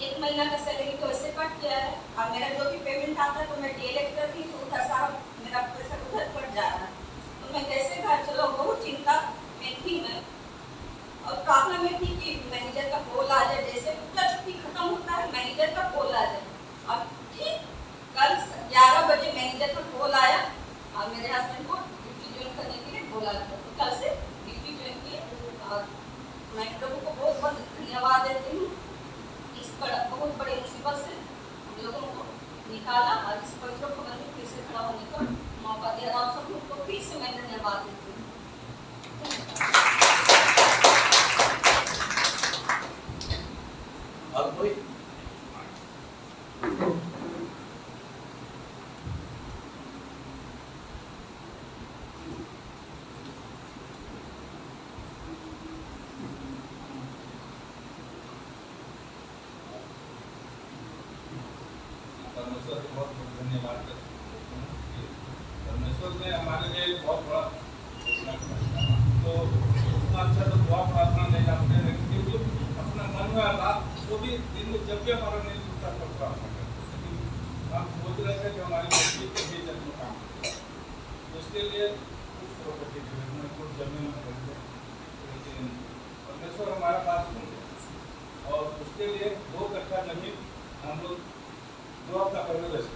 1 महीना का सैलरी तो ऐसे कट गया है। और मेरा जो भी पेमेंट आता है, तो मैं डीएलएड करती तो उधर सारा मेरा पैसा उधर कट जा रहा है। तो मैं कैसे घर चलो, बहुत चिंता में थी मैं, और प्रार्थना में थी कि मैनेजर का कॉल आ जाए, जैसे पूरा छुट्टी खत्म होता है मैनेजर का कॉल आ जाए। और ठीक कल 11 बजे मैनेजर का कॉल आया और मेरे हस्बैंड को ड्यूटी ज्वाइन करने के लिए बोला था। तो कल से ड्यूटी ज्वाइन किए और मैं प्रभु को बहुत बहुत धन्यवाद देती हूँ। इस बहुत बड़े मुसीबत से हम लोगों को निकाला और इस पवित्र भवन में फिर से खड़ा होने का मौका दिया। आप सब लोग को फिर से मैं धन्यवाद देती हूँ। और कोई परमेश्वर को बहुत धन्यवाद करते हैं। परमेश्वर ने हमारे लिए बहुत बड़ा तो उतना अच्छा तो दुआ प्रार्थना नहीं जानते हैं, लेकिन जो अपना मन में रात वो भी दिन में जब भी हमारा नहीं जुटता तब प्रार्थना करते। लेकिन हम सोच रहे थे कि हमारी बच्ची के लिए जन्म काम तो उसके लिए कुछ प्रॉपर्टी खरीदना, कुछ जमीन खरीदना, लेकिन परमेश्वर हमारे पास सुन गया और उसके लिए 2 कट्ठा जमीन हम लोग 2 हफ्ता पहले वैसे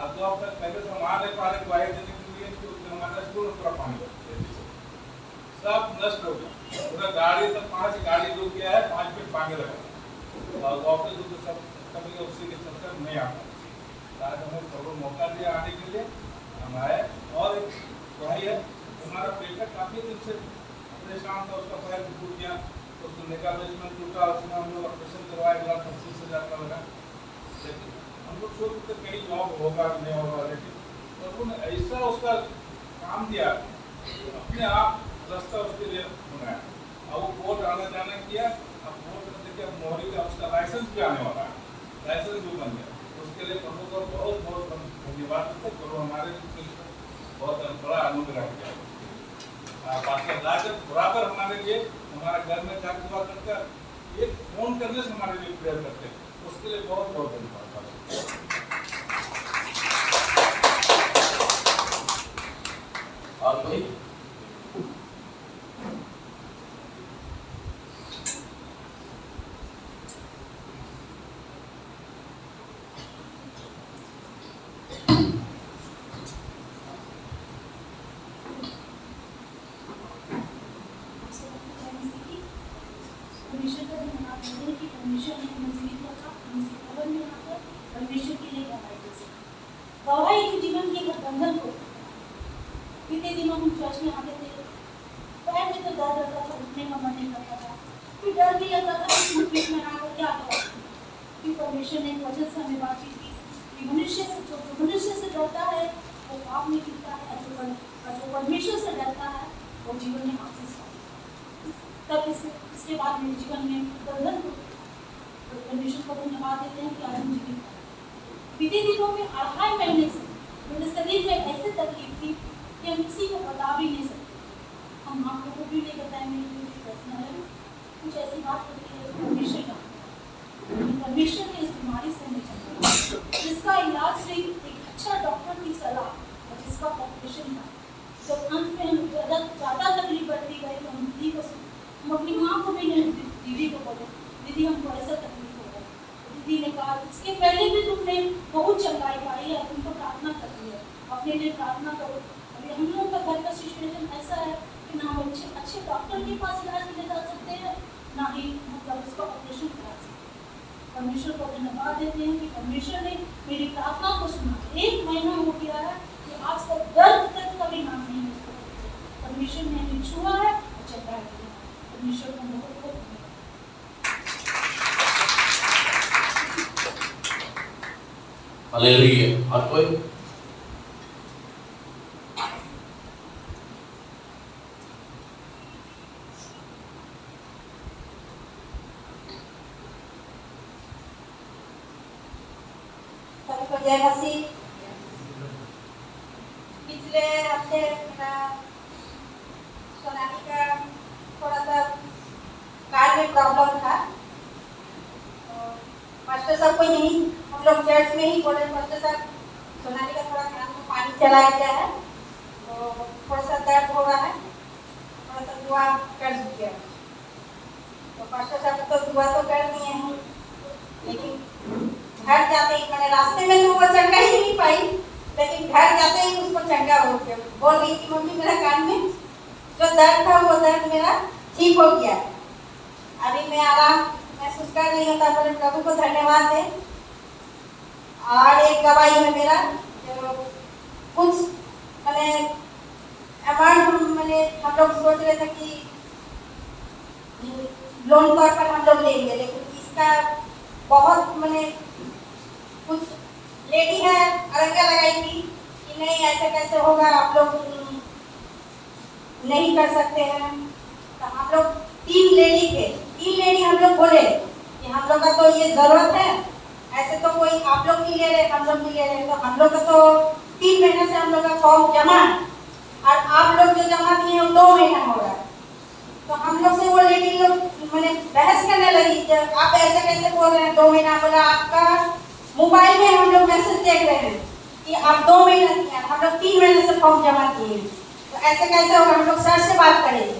अब 2 हफ्ता पहले से हम आ नहीं पा रहे गवाही देने के लिए, क्योंकि हमारा स्कूल पूरा पानी सब नष्ट हो गया। पूरा गाड़ी सब 5 गाड़ी डूब गया है, 5 फीट पानी लगा और ऑफिस तो सब कभी उसी के चक्कर नहीं आता। आज हमें प्रभु मौका दिया आने के लिए, हम आए। और एक वही है, हमारा बेटा काफ़ी दिन से परेशान था, उसका पैर टूट गया, तो उसको लिगामेंट टूटा, उसमें हम लोग ऑपरेशन करवाए, 25,000 का लगा। लेकिन हम लोग सोचते कहीं जॉब होगा नहीं होगा, लेकिन प्रभु ने ऐसा उसका काम दिया, अपने आप रास्ता उसके लिए बनाया। अब वो कोर्ट आना जाना किया, अब कोर्ट में देखिए मोहरी का उसका लाइसेंस भी आने वाला है, लाइसेंस भी बन गया। उसके लिए प्रभु को बहुत बहुत धन्यवाद देते। प्रभु हमारे बहुत बड़ा अनुग्रह किया। बाकी लाजत बराबर हमारे लिए हमारे घर में जाकर दुआ करकर एक फोन करने से हमारे लिए प्रेयर करते हैं, उसके लिए बहुत बहुत धन्यवाद। और कोई गवाही तो जीवन के एक बंधन को बीते दिनों हम चर्च में आते थे, पैर में तो भी लगता था कि बीच में आकर क्या करो, कि परमेश्वर ने वचन से हमें बातचीत की कि मनुष्य जो मनुष्य से डरता है वो पाप में गिरता है, और जो परमेश्वर से डरता है वो जीवन में आशीष पाता है। तब इसके बाद मेरे जीवन में बंधन परमेश्वर को धन्यवाद देते हैं कि आज हम जीवित हैं। बीते दिनों में 2.5 महीने से मेरे शरीर में ऐसी तकलीफ थी कि हम किसी को बता भी नहीं सकते। हम आप लोगों को भी नहीं बताएंगे, मेरी पर्सनल है, कुछ ऐसी बात होती है जो परमेश्वर का, परमेश्वर ने इस बीमारी से हमें चलाया, जिसका इलाज से एक अच्छा डॉक्टर की सलाह और जिसका ऑपरेशन था। जब अंत में हम ज़्यादा तकलीफ बढ़ती गई तो हम दीदी को, हम अपनी माँ को भी नहीं, दीदी को बोले दीदी हमको ऐसा तकलीफ हो रहा है। दीदी ने कहा इसके पहले भी तुमने बहुत चंगाई पाई है, तुमको प्रार्थना करती है, अपने लिए प्रार्थना करो। अभी हम लोगों का घर का सिचुएशन ऐसा है कि ना हम अच्छे डॉक्टर के पास इलाज ले जा सकते हैं, ना ही मतलब उसका ऑपरेशन करा सकते हैं। परमेश्वर को धन्यवाद देते हैं कि परमेश्वर ने मेरी प्रार्थना को सुना। 1 महीना हो गया है कि आज तक दर्द तक कभी नाम नहीं है। परमेश्वर ने हमें छुआ है और चंगाई दी है। परमेश्वर को बहुत बहुत धन्यवाद। हालेलुया। और कोई सबको जय मसीह। पिछले हफ्ते मेरा सोनाली का थोड़ा सा कार में प्रॉब्लम था, तो मास्टर साहब को यही हम लोग चर्च में ही बोले, मास्टर साहब सोनाली का थोड़ा कान में पानी चला गया है, तो थोड़ा सा दर्द हो रहा है, थोड़ा सा दुआ कर दीजिए। तो मास्टर साहब तो दुआ तो कर दिए हैं, लेकिन घर जाते ही मैंने रास्ते में तो वो चंगा ही नहीं पाई, लेकिन घर जाते ही उसको चंगा हो गया। बोल रही थी मम्मी मेरा कान में जो दर्द था वो दर्द मेरा ठीक हो गया, अभी मैं आराम महसूस कर रही हूँ। बोले प्रभु को धन्यवाद दे। और एक गवाही है मेरा, जो कुछ मैंने अमाउंट मैंने हम लोग सोच रहे थे कि लोन तौर पर हम लोग लेंगे, लेकिन इसका बहुत मैंने कुछ लेडी है अरंगा लगाई थी कि नहीं ऐसे कैसे होगा, आप लोग नहीं कर सकते हैं। तो हम लोग 3 लेडी थे, 3 लेडी हम लोग बोले कि हम लोग का तो ये जरूरत है, ऐसे तो कोई आप लोग नहीं ले रहे, हम लोग नहीं ले रहे, तो हम लोग का तो 3 महीने से हम लोग का फॉर्म जमा है, और आप लोग जो जमा किए हैं 2 महीना हो रहा है। तो हम लोग से वो लेडी लोग मैंने बहस करने लगी, जब आप ऐसे कैसे बोल रहे हैं 2 महीना। बोला आपका मोबाइल में हम लोग मैसेज देख रहे हैं कि आप 2 महीना किया, हम लोग 3 महीने से फॉर्म जमा किए, तो ऐसे कैसे होगा। हम लोग सर से बात करेंगे,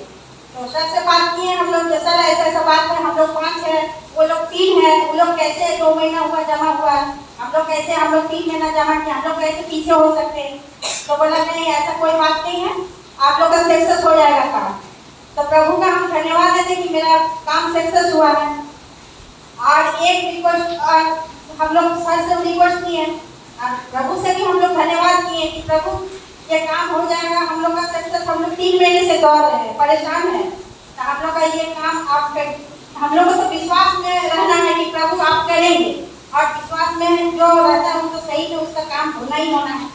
तो सर से बात किए हम लोग, जैसा ऐसा ऐसा बात है, हम लोग 5 है, वो लोग 3 है, वो लोग कैसे 2 महीना हुआ जमा हुआ, हम लोग कैसे, हम लोग 3 महीना जमा किया, हम लोग कैसे पीछे हो सकते हैं। तो बोला नहीं ऐसा कोई बात नहीं है, आप लोग का सक्सेस हो जाएगा काम। तो प्रभु का हम धन्यवाद देते कि मेरा काम सक्सेस हुआ है। और एक रिक्वेस्ट हम लोग सर से रिक्वेस्ट किए और प्रभु से भी हम लोग धन्यवाद किए कि प्रभु ये काम हो जाएगा, हम लोग का सक्सेस। हम लोग 3 महीने से दौड़ रहे हैं, परेशान है, तो हम लोग का ये काम आप कर, हम लोग को तो विश्वास में रहना है कि प्रभु आप करेंगे, और विश्वास में जो रहता है उनको सही में उसका काम होना ही होना है।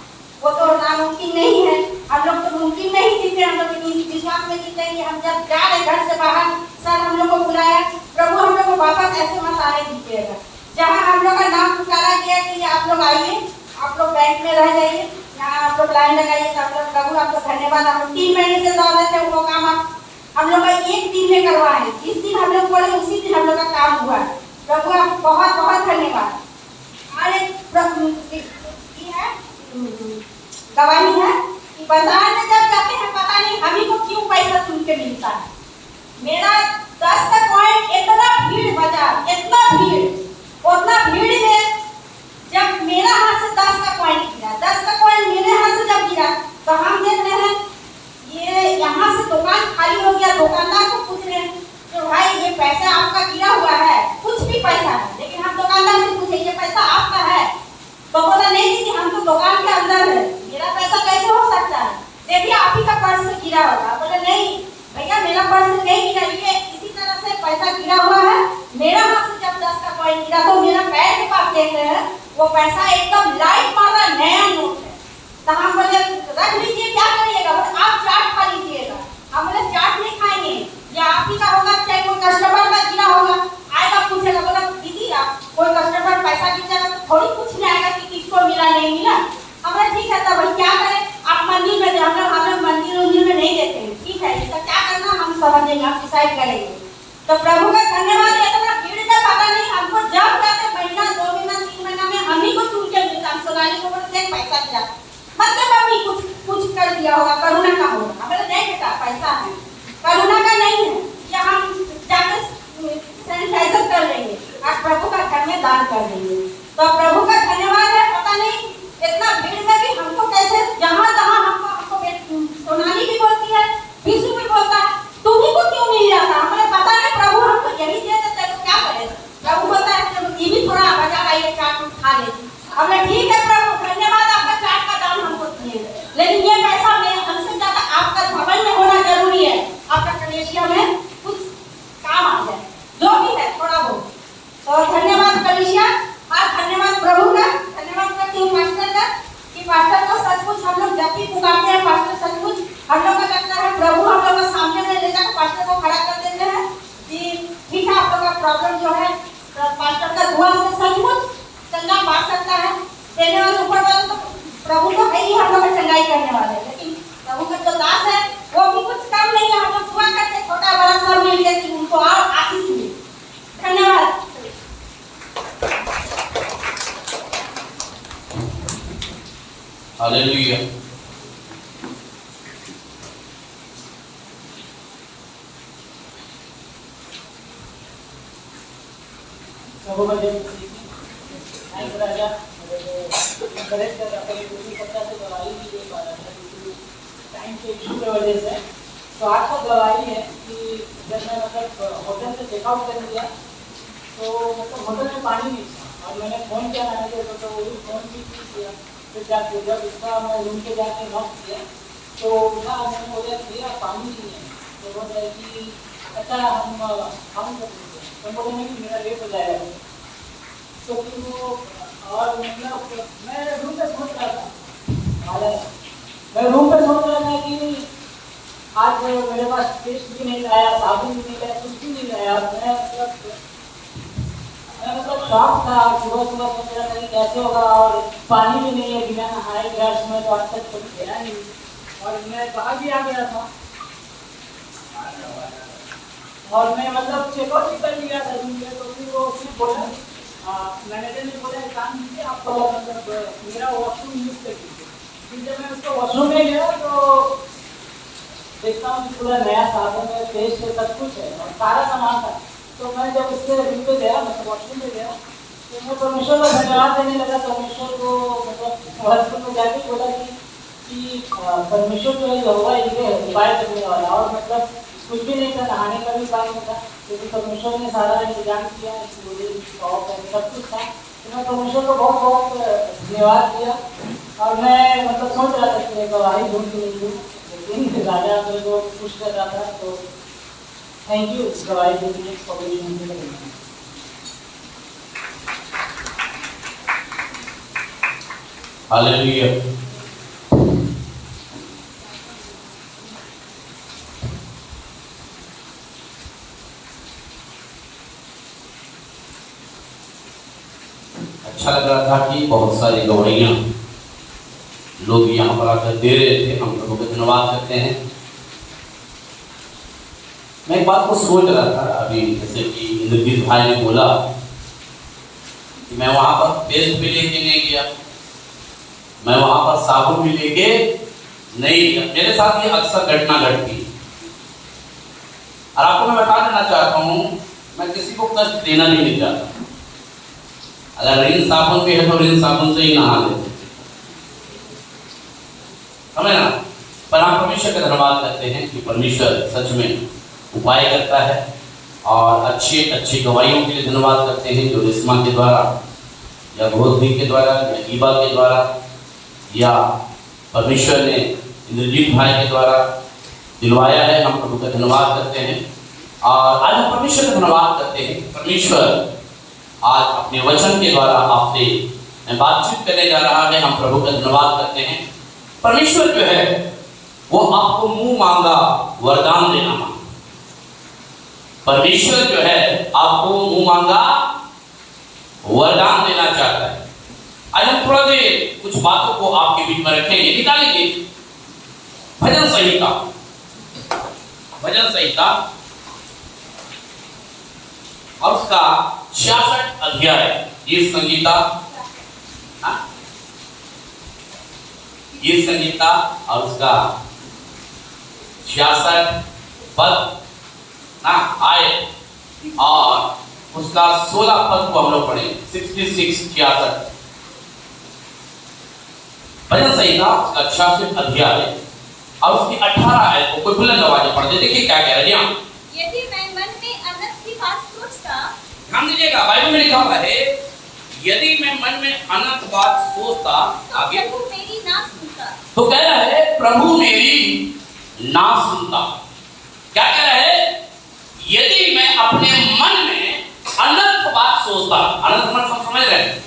वो तो नामुमकिन नहीं है, हम लोग तो मुमकिन नहीं जीते, हम लोग विश्वास में जीते हैं कि हम जब जा रहे घर से बाहर, सर हम लोग को बुलाया, प्रभु हम लोग को वापस ऐसे मत आने दीजिएगा। जहाँ हम लोग का नाम पुकारा गया कि आप लोग आइए, आप लोग बैंक में रह जाइए, यहाँ आप लोग लाइन लगाइए, तो आप लोग प्रभु आपको धन्यवाद। हम लोग 3 महीने से दौड़ रहे थे, वो काम हम लोग का 1 दिन में करवाए, जिस दिन हम लोग बोले उसी दिन हम लोग का काम हुआ। प्रभु आप बहुत बहुत धन्यवाद। और एक है गवाही है कि बाजार में जब जाते हैं पता नहीं हम ही को क्यों पैसा सुन के मिलता है। मेरा 10 का कॉइन, इतना भीड़ बाजार, इतना भीड़, उतना भीड़ में जब मेरा हाथ से 10 का कॉइन गिरा, 10 का कॉइन मेरे हाथ से जब गिरा, तो हम देख रहे हैं ये यहाँ से दुकान खाली हो गया। दुकानदार को पूछ रहे हैं कि भाई ये पैसा आपका गिरा हुआ है, कुछ भी पैसा है, लेकिन हम दुकानदार से पूछे ये पैसा आपका है, तो बोला नहीं दीदी हम तो दुकान के अंदर है, मेरा पैसा कैसे हो सकता है, देखिए आप ही का पर्स से गिरा होगा। बोले नहीं भैया मेरा पर्स नहीं गिरा, ये इसी तरह से पैसा गिरा हुआ है, मेरा हाथ से जब 10 का कॉइन गिरा तो मेरा पैर के पास देख रहे हैं, वो पैसा एकदम लाइट मार रहा, नया नोट है। तो हम बोले रख लीजिए, क्या करिएगा? बोले आप चाट खा लीजिएगा। हम बोले चाट नहीं खाएंगे, या आप ही का होगा, चाहे कोई कस्टमर का गिरा होगा, आएगा पूछेगा, बोला दीदी आप कोई कस्टमर पैसा गिर जाएगा तो थोड़ी पूछने आएगा कि किसको मिला नहीं मिला। हमें ठीक है, तब क्या करें? आप मंदिर में हम लोग मंदिर में नहीं देते हैं, ठीक है, इसका क्या करना हम समझेंगे, आप डिसाइड करेंगे। तो प्रभु का धन्यवाद है, इतना भीड़ का पता नहीं, हमको जब जाते महीना 2 महीना 3 महीना में हम ही को चुन के मिलता। हम सोनाली को बोलते हैं पैसा क्या, मतलब मम्मी कुछ कर दिया होगा, करुणा का होगा। हम बोले नहीं बेटा पैसा है, करुणा का नहीं है, या हम जाकर सैनिटाइजर कर लेंगे, आज प्रभु का घर में दान कर देंगे। तो प्रभु का धन्यवाद है, पता नहीं इतना भीड़ में भी हमको कैसे, जहाँ तहाँ हमको सोनाली भी बोलती है, विष्णु भी बोलता है, तुम्ही को क्यों मिल जाता? हमें पता नहीं, प्रभु हमको यही दे देते तो क्या करेगा? प्रभु बोलता है ये भी थोड़ा बजा आइए, चाट खा लेती। हमने ठीक है प्रभु धन्यवाद, आपका चाट का दाम हमको दिए, लेकिन ये पैसा में हमसे ज्यादा आपका भवन में होना जरूरी है, आपका कलेशिया में कुछ काम आ जाए, जो भी है थोड़ा बहुत। तो धन्यवाद कलेशिया, और धन्यवाद प्रभु का, धन्यवाद करती हूँ मास्टर का, कि पास्टर को सचमुच हम लोग जब भी पुकारते हैं पास्टर सचमुच हम लोग का लगता है प्रभु हम लोग को सामने में ले जाकर पास्टर को खड़ा कर देते हैं कि ठीक है, आप लोग का प्रॉब्लम जो है पास्टर का दुआ से सचमुच चंगा पा सकता है। देने वाले ऊपर वाले तो प्रभु तो है ही, हम लोग का चंगाई करने वाले, लेकिन प्रभु का जो दास है वो भी कुछ कम नहीं है। हम लोग दुआ करके छोटा बड़ा सब मिल गया कि उनको और आशीष मिले। धन्यवाद। हालेलुया। प्रभु का जय मसीह की। थैंक राजा, करेक्ट कर रहा है, दूसरी कक्षा से दवाई भी दे पा रहा है क्योंकि टाइम के इशू की वजह से। तो आज का दवाई है कि जब मैं मतलब होटल से चेकआउट कर लिया तो मतलब होटल में पानी नहीं था, और मैंने फ़ोन किया मैनेजर को, तो वो भी फ़ोन भी किया। फिर जाके जब इसका मैं रूम के जाके नॉक किया तो उठा, मैंने बोला भैया पानी नहीं है, तो बोल रहे कि अच्छा हम कर देंगे। तो बोले नहीं मेरा लेट हो जाएगा। तो फिर वो और मतलब मैं रूम पे सोच रहा था, मैं रूम पे सोच रहा था कि आज मेरे पास पेस्ट भी नहीं लाया, साबुन भी नहीं लाया, कुछ भी नहीं लाया। मैं मतलब शॉक था। सुबह सुबह सोच रहा था कि कैसे होगा, और पानी भी नहीं है, बिना नहाए गैस में तो आज तक कभी गया नहीं, और मैं बाहर भी आ गया था। और मैं मतलब चेकआउट भी कर लिया था रूम में। तो फिर वो उसने बोला, मैनेजर ने बोला काम कीजिए, आपको मतलब मेरा वॉशरूम यूज कर लीजिए। फिर जब मैं उसको वॉशरूम में गया तो देखता हूँ कि पूरा नया साबुन है, पेस्ट है, सब कुछ है और सारा सामान था। तो मैं जब उसके रूम पे गया, मतलब वॉशरूम में गया, तो मैं परमेश्वर को धन्यवाद देने लगा। परमेश्वर को मतलब हॉस्पिटल में जाके बोला कि परमेश्वर जो है यहोवा ये उपाय करने वाला, और मतलब कुछ भी नहीं था, नहाने का भी उपाय नहीं था, क्योंकि परमेश्वर ने सारा इंतजाम किया, सब कुछ था। तो मैं परमेश्वर को बहुत बहुत धन्यवाद दिया। और मैं मतलब सोच रहा था कि मैं गवाही ढूंढ के नहीं दूँ, लेकिन राजा मेरे को खुश कर रहा था। तो थैंक यू गवाही देने के लिए। हालेलुया। अच्छा लग रहा था कि बहुत सारी गवाहियां लोग यहाँ पर आकर दे रहे थे। हम लोगों को धन्यवाद करते हैं। मैं एक बात को सोच रहा था अभी, जैसे कि इंद्रजीत भाई ने बोला कि मैं वहां पर पेस्ट भी लेके नहीं गया, मैं वहां पर साबुन भी लेके नहीं गया। मेरे साथ ये अक्सर घटना घटती है, और आपको मैं बता देना चाहता हूँ, मैं किसी को कष्ट देना नहीं चाहता। अगर रिन साबुन भी है तो रिन साबुन से ही नहा लेते, समझ ना। पर हम परमेश्वर का धन्यवाद करते हैं कि परमेश्वर सच में उपाय करता है, और अच्छी अच्छी गवाहियों के लिए धन्यवाद करते हैं जो रिस्मा के द्वारा या गोधवी के द्वारा या ईबा के द्वारा या परमेश्वर ने इंद्रजीत भाई के द्वारा दिलवाया है। हम प्रभु का धन्यवाद करते हैं। और आज हम परमेश्वर का धन्यवाद करते हैं। परमेश्वर आज अपने वचन के द्वारा आपसे बातचीत करने जा रहा है। हम प्रभु का धन्यवाद करते हैं। परमेश्वर जो है वो आपको मुंह मांगा वरदान देना मांगा। परमेश्वर जो है आपको मुंह मांगा वरदान देना चाहता है। आज हम थोड़ा देर कुछ बातों को आपके बीच में रखेंगे, निकालेंगे। भजन संहिता, भजन संहिता और उसका 66 अध्याय, ये संगीता, ये संगीता और उसका 66 पद ना आए और उसका 16 पद को हम लोग पढ़ेंगे। 66 भजन संहिता उसका 66 अध्याय और उसकी 18 आयत को कोई बुलंद आवाज में पढ़ दे। देखिए क्या कह रहे हैं। यदि मैं मन में अनर्थ की बात सोचता, ध्यान दीजिएगा, बाइबल में लिखा हुआ है यदि मैं मन में अनर्थ बात सोचता, आगे प्रभु मेरी ना सुनता। तो कह रहा है प्रभु मेरी ना सुनता। क्या कह रहा है? यदि मैं अपने मन में अनर्थ बात सोचता, अनर्थ मन समझ रहे हैं?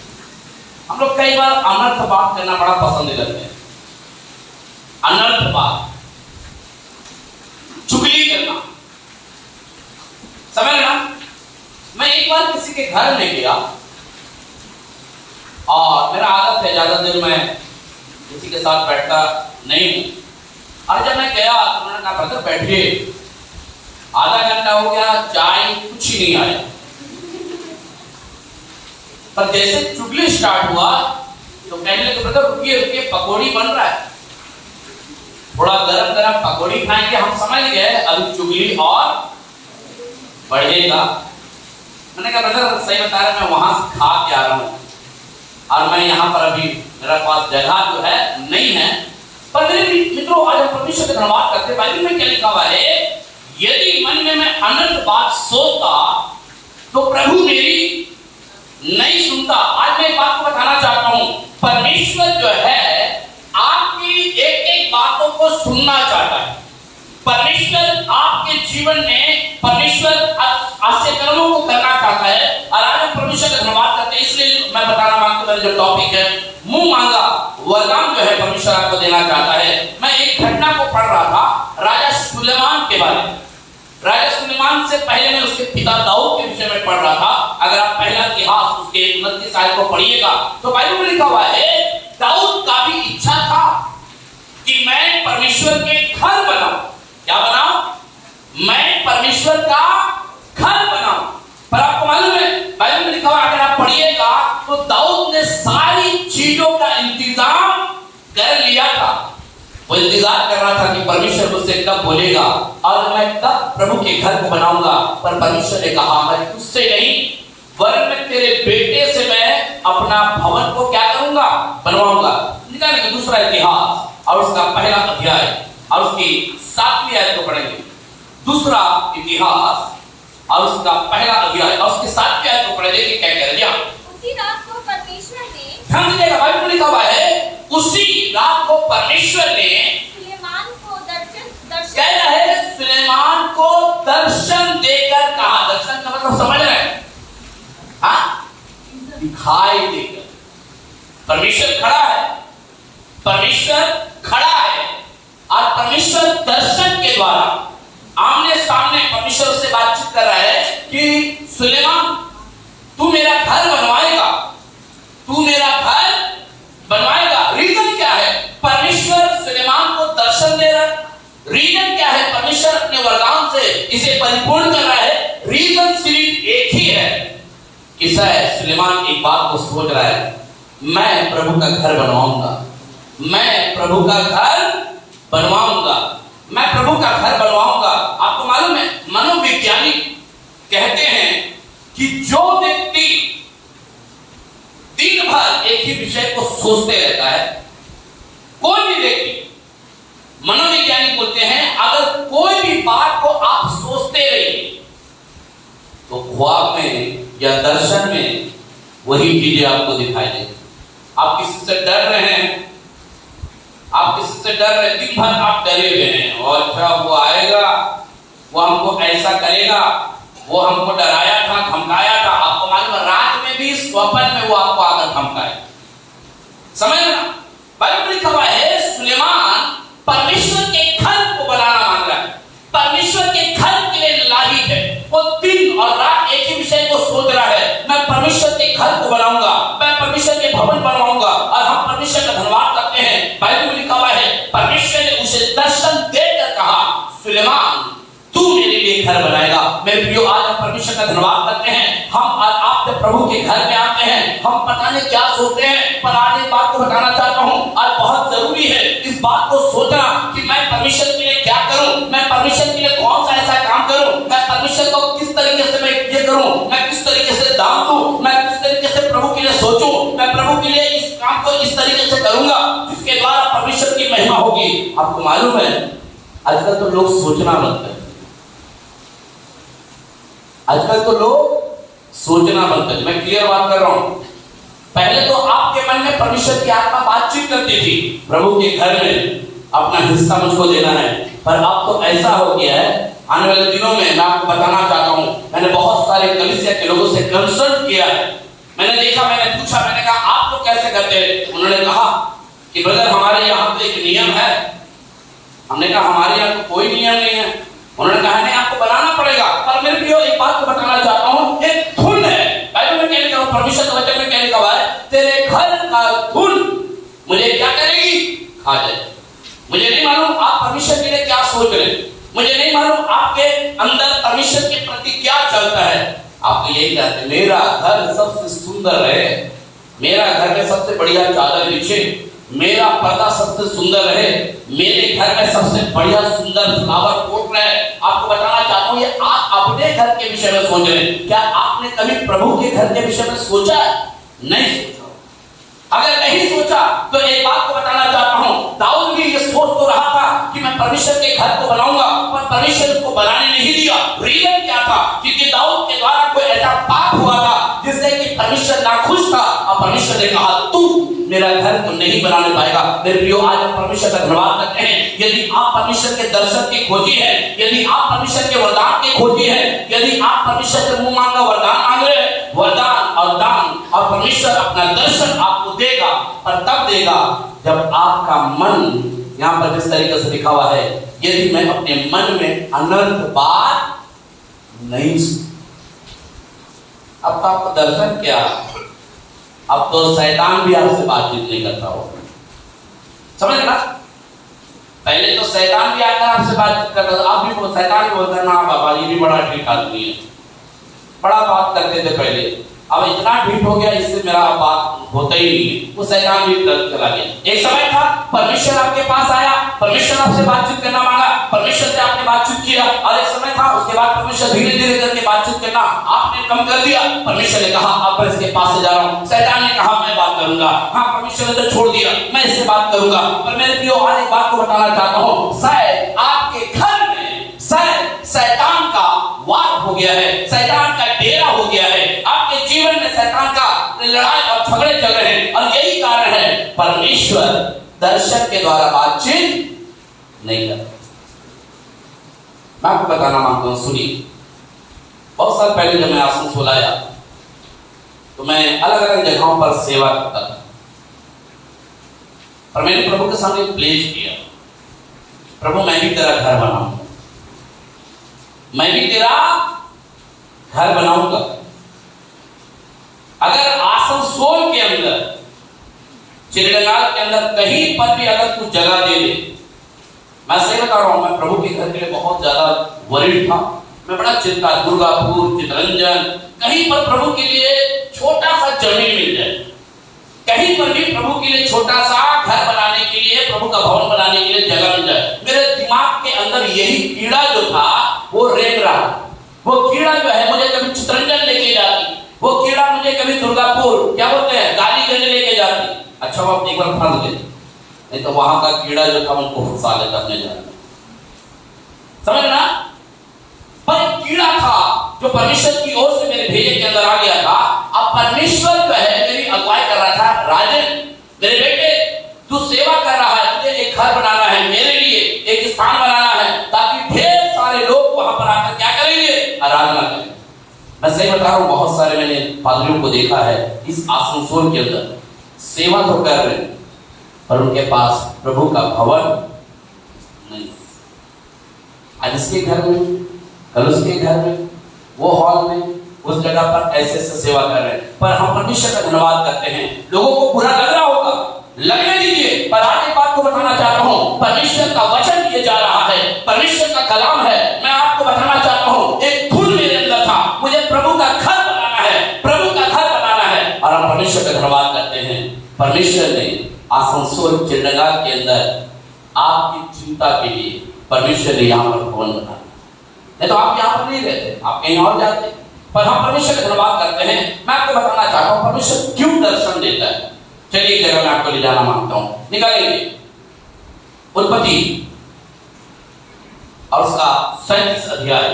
हम लोग कई बार अनर्थ बात करना बड़ा पसंद करते हैं। अनर्थ बात, चुगली करना, समझ ना। मैं एक बार किसी के घर में गया और मेरा आदत है ज्यादा देर मैं किसी के साथ बैठता नहीं हूं। और जब मैं गया तो उन्होंने कहा ब्रदर बैठिए। आधा घंटा हो गया, चाय कुछ ही नहीं आया। पर जैसे चुगली स्टार्ट हुआ तो कहने लगे ब्रदर रुकिए रुकिए, पकौड़ी बन रहा है, थोड़ा गरम गरम पकौड़ी खाएंगे। हम समझ गए अभी चुगली और बढ़ेगा। मैंने कहा ब्रदर सही बता रहे, मैं वहां से खा के आ रहा हूं और मैं यहाँ पर अभी मेरा पास जगह जो है नहीं है। पर मेरे मित्रों, आज हम परमेश्वर का धन्यवाद करते हैं। बाइबल में क्या लिखा हुआ है? यदि मन में मैं अनर्थ बात सोचता तो प्रभु मेरी नहीं सुनता। आज मैं एक बात को बताना चाहता हूं, परमेश्वर जो है आपकी एक एक बातों को सुनना चाहता है। परमेश्वर आपके जीवन में परमेश्वर आश्चर्यों को करना चाहता है। और आज हम परमेश्वर का धन्यवाद करते हैं। इसलिए मैं बताना मांगता हूं, जो टॉपिक है मुंह मांगा वरदान जो है परमेश्वर आपको देना चाहता है। मैं एक घटना को पढ़ रहा था राजा सुलेमान के बारे में। राजा सुलेमान से पहले मैं उसके पिता दाऊद के विषय में पढ़ रहा था। अगर आप पहला इतिहास उसके 29 आयत को पढ़िएगा तो बाइबल में लिखा हुआ है दाऊद का भी इच्छा था कि मैं परमेश्वर के घर बनाऊं। क्या बनाऊं? मैं परमेश्वर का घर बनाऊं। पर आपको मालूम है बाइबल में लिखा हुआ, अगर आप पढ़िएगा तो दाऊद ने सारी चीजों का इंतजाम कर लिया था। वो इंतजार कर रहा था कि परमेश्वर मुझसे कब बोलेगा और मैं कब प्रभु के घर को बनाऊंगा। पर परमेश्वर ने कहा मैं तुझसे नहीं वरन मैं तेरे बेटे से मैं अपना भवन को क्या करूंगा? बनवाऊंगा। निकालेंगे दूसरा इतिहास और उसका पहला अध्याय और उसकी 7वीं आयत को पढ़ेंगे। दूसरा इतिहास और उसका पहला अध्याय और उसकी 7वीं आयत को पढ़ेंगे कि क्या कह रहे हैं। उसी रात को परमेश्वर ने, ध्यान दीजिएगा, बाइबल में लिखा हुआ है उसी रात को परमेश्वर ने सुलेमान को दर्शन कह रहा है सुलेमान को दर्शन देकर कहा। दर्शन का मतलब समझ रहे हैं? हाँ, दिखाई देकर। परमेश्वर खड़ा है, परमेश्वर खड़ा है और परमेश्वर दर्शन के द्वारा आमने सामने परमेश्वर से बातचीत कर रहा है कि सुलेमान तू मेरा घर बनवाएगा, तू मेरा घर बनवाएगा। रीजन क्या है? परमेश्वर सुलेमान को दर्शन दे रहा है। रीजन क्या है? परमेश्वर अपने वरदान से इसे परिपूर्ण कर रहा है। रीजन सिर्फ एक ही है कि शायद सुलेमान एक बात को सोच रहा है, मैं प्रभु का घर बनवाऊंगा, मैं प्रभु का घर बनवाऊंगा, मैं प्रभु का घर बनवाऊंगा। आपको मालूम है मनोवैज्ञानिक कहते हैं कि जो व्यक्ति दिन भर एक ही विषय को सोचते रहता है, कोई भी व्यक्ति, मनोवैज्ञानिक बोलते हैं अगर कोई भी बात को आप सोचते रहिए तो ख्वाब में या दर्शन में वही चीजें आपको दिखाई देंगी। आप किसी से डर रहे हैं, आप किसी से डर रहे, दिन भर आप डरे हुए हैं और अच्छा वो आएगा, वो हमको ऐसा करेगा, वो हमको डराया था, धमकाया था। आपको मालूम है रात में भी स्वप्न में वो आपको आकर धमकाए। समझना, बाइबल में लिखा हुआ है सुलेमान परमेश्वर के घर को बनाना मांग रहा है, परमेश्वर के घर के लिए लायक है। वो दिन और रात एक ही विषय को सोच रहा है, मैं परमेश्वर के घर को बनाऊंगा, मैं परमेश्वर के भवन बनवाऊंगा। और हम परमेश्वर का धन्यवाद करते हैं। बाइबल में लिखा हुआ है परमेश्वर ने उसे दर्शन देकर कहा सुलेमान तू मेरे लिए घर बनाएगा। मेरे प्रियो, आज हम परमेश्वर का धन्यवाद करते हैं। हम आज आप जब प्रभु के घर में आते हैं, हम पता नहीं क्या सोचते हैं, पर आज एक बात को बताना चाहता हूँ, आज बहुत जरूरी है इस बात को सोचना कि मैं परमेश्वर के लिए क्या करूं, मैं परमेश्वर के लिए कौन सा ऐसा काम करूं, मैं परमेश्वर को किस तरीके से मैं ये करूं, मैं किस तरीके से दान दूं, मैं किस तरीके से प्रभु के लिए सोचूं, मैं प्रभु के लिए इस काम को इस तरीके से करूंगा जिसके द्वारा परमेश्वर की महिमा होगी। आपको मालूम है आजकल तो लोग सोचना बंद कर, आजकल तो लोग सोचना बंद कर। मैं क्लियर बात कर रहा हूं। पहले तो आपके मन में परमेश्वर की आत्मा बातचीत करती थी, प्रभु के घर में अपना हिस्सा मुझको देना है, पर अब तो ऐसा हो गया है। आने वाले दिनों में मैं आपको बताना चाहता हूं, मैंने बहुत सारे कलीसिया के लोगों से कंसल्ट किया है। मैंने देखा, मैंने पूछा, मैंने कहा आप लोग कैसे करते हैं? उन्होंने कहा कि ब्रदर हमारे यहाँ तो एक नियम है। हमने कहा हमारे यहाँ तो कोई नियम नहीं है। उन्होंने कहा नहीं आपको बनाना पड़ेगा। पर मेरे प्रियो एक बात को बताना चाहता हूँ, एक धुन है बाइबल में क्या लिखा हुआ, परमेश्वर के वचन में क्या लिखा हुआ है, तेरे घर का धुन मुझे क्या करेगी, खा जाए। मुझे नहीं मालूम आप परमेश्वर के लिए क्या सोच रहे, मुझे नहीं मालूम आपके अंदर परमेश्वर के प्रति क्या चलता है। आप तो यही कहते हैं मेरा घर सबसे सुंदर रहे, मेरा घर में सबसे बढ़िया चादर बिछे, मेरा पर्दा सबसे सुंदर रहे, मेरे घर में सबसे बढ़िया सुंदर फ्लावर पोट रहे। आपको बताना चाहता हूँ ये आप अपने घर के विषय में सोच रहे हैं, क्या आपने कभी प्रभु के घर के विषय में सोचा? नहीं सोचा। अगर नहीं सोचा तो एक बात को बताना चाहता हूँ, दाऊद भी ये सोच तो रहा था कि मैं परमेश्वर के घर को बनाऊंगा, पर परमेश्वर उसको बनाने नहीं दिया। रीजन क्या था? क्योंकि दाऊद के द्वारा कोई ऐसा पाप हुआ था जिससे कि परमेश्वर नाखुश था और परमेश्वर ने कहा तू मेरा घर को नहीं बनाने पाएगा। मेरे प्रियो, आज हम परमेश्वर का धन्यवाद करते हैं। यदि आप परमेश्वर के दर्शन की खोजी है, यदि आप परमेश्वर के वरदान की खोजी है, यदि आप परमेश्वर से मुंह मांगा वरदान मांग रहे हैं, वरदान और दान और परमेश्वर अपना दर्शन आपको देगा, पर तब देगा जब आपका मन यहाँ पर जिस तरीके से लिखा हुआ है, यदि मैं अपने मन में अनर्थ बात नहीं, अब तो आपको दर्शन क्या, अब तो शैतान भी आपसे बातचीत नहीं करता हो। समझ ना, पहले तो शैतान भी आकर आपसे बातचीत करता था, आप भी शैतान भी बोलता ना बाबा ये भी बड़ा ठीक आदमी है, बड़ा बात करते थे पहले, अब इतना ढीठ हो गया इससे मेरा बात होता ही नहीं है। वो शैतान भी चला गया। एक समय था परमेश्वर आपके पास आया, परमेश्वर आपसे बातचीत करना मांगा, परमेश्वर से आपने बातचीत किया, और एक समय था उसके बाद परमेश्वर धीरे धीरे करके बातचीत करना आपने कम कर दिया। परमेश्वर ने कहा अब मैं इसके पास से जा रहा हूँ, शैतान ने कहा मैं बात करूंगा, हाँ परमेश्वर ने तो छोड़ दिया, मैं इससे बात करूंगा। पर मेरे प्रियो आज एक बात को बताना चाहता हूँ, शायद आपके घर में शायद शैतान का वार हो गया है, शैतान का डेरा हो गया है, आपके जीवन में शैतान का लड़ाई और झगड़े चल रहे हैं, और यही कारण है परमेश्वर दर्शन के द्वारा बातचीत नहीं करता। मैं आपको बताना मांगता हूं, सुनिए। बहुत साल पहले जब मैं आसनसोल आया तो मैं अलग अलग जगहों पर सेवा करता था, और मैंने प्रभु के सामने प्लेज किया, प्रभु मैं भी तेरा घर बनाऊंगा, मैं भी तेरा घर बनाऊंगा। अगर आसनसोल के अंदर, चिरडगाल के अंदर कहीं पर भी अगर कुछ जगह दे दे, मैं सही बता रहा हूं, मैं प्रभु के घर के लिए बहुत ज्यादा वरीड था, मैं बड़ा चिंता, दुर्गापुर, चितरंजन, कहीं पर प्रभु के लिए छोटा सा जमीन मिल जाए, कहीं पर भी प्रभु के लिए छोटा सा घर बनाने के लिए, प्रभु का भवन बनाने के लिए जगह मिल जाए। मेरे दिमाग के अंदर यही कीड़ा जो था वो रेंग रहा, वो कीड़ा जो है मुझे कभी चितरंजन लेके जाती, वो कीड़ा मुझे कभी दुर्गापुर क्या बोलते हैं गालीगंज लेके जाती। अच्छा वो आप एक बार फंस गए, नहीं तो वहां का कीड़ा जो था उनको फंसा लेता अपने जान, समझ ना। पर कीड़ा था जो परमेश्वर की ओर से मेरे भेजे के अंदर आ गया था। अब परमेश्वर जो है मेरी अगुवाई कर रहा था, राजन मेरे बेटे तू सेवा कर रहा है, तुझे एक घर बनाना है, मेरे लिए एक स्थान बनाना है, ताकि ढेर सारे लोग वहां पर मैं सही बता रहा हूँ, बहुत सारे मैंने पादरियों को देखा है इस आसनसोल के अंदर सेवा तो कर रहे हैं, पर उनके पास प्रभु का भवन नहीं। आज इसके घर में, कल उसके घर में, वो हॉल में, उस जगह पर ऐसे सेवा कर रहे हैं, पर हम परमेश्वर का धन्यवाद करते हैं। लोगों को बुरा लग रहा होगा, लगने दीजिए, पर आज एक बात को बताना चाहता हूँ, परमेश्वर का वचन दिया जा रहा है, परमेश्वर का कलाम है। मैं आपको बताना चाहता हूँ, एक धुन मेरे अंदर था, मुझे प्रभु का घर बनाना है, प्रभु का घर बनाना है, और हम परमेश्वर का धन्यवाद करते हैं। परमेश्वर ने आसनसोल चिड़गा के अंदर आपकी चिंता के लिए परमेश्वर ने यहाँ पर भवन बनाया। नहीं तो आप यहाँ पर नहीं रहते, आप कहीं और जाते, पर हम परमेश्वर का धन्यवाद करते हैं। मैं आपको बताना चाहता हूँ परमेश्वर क्यों दर्शन देता है। चलिए एक जगह मैं आपको ले जाना मांगता हूँ, निकालेंगे उत्पत्ति और उसका 37 अध्याय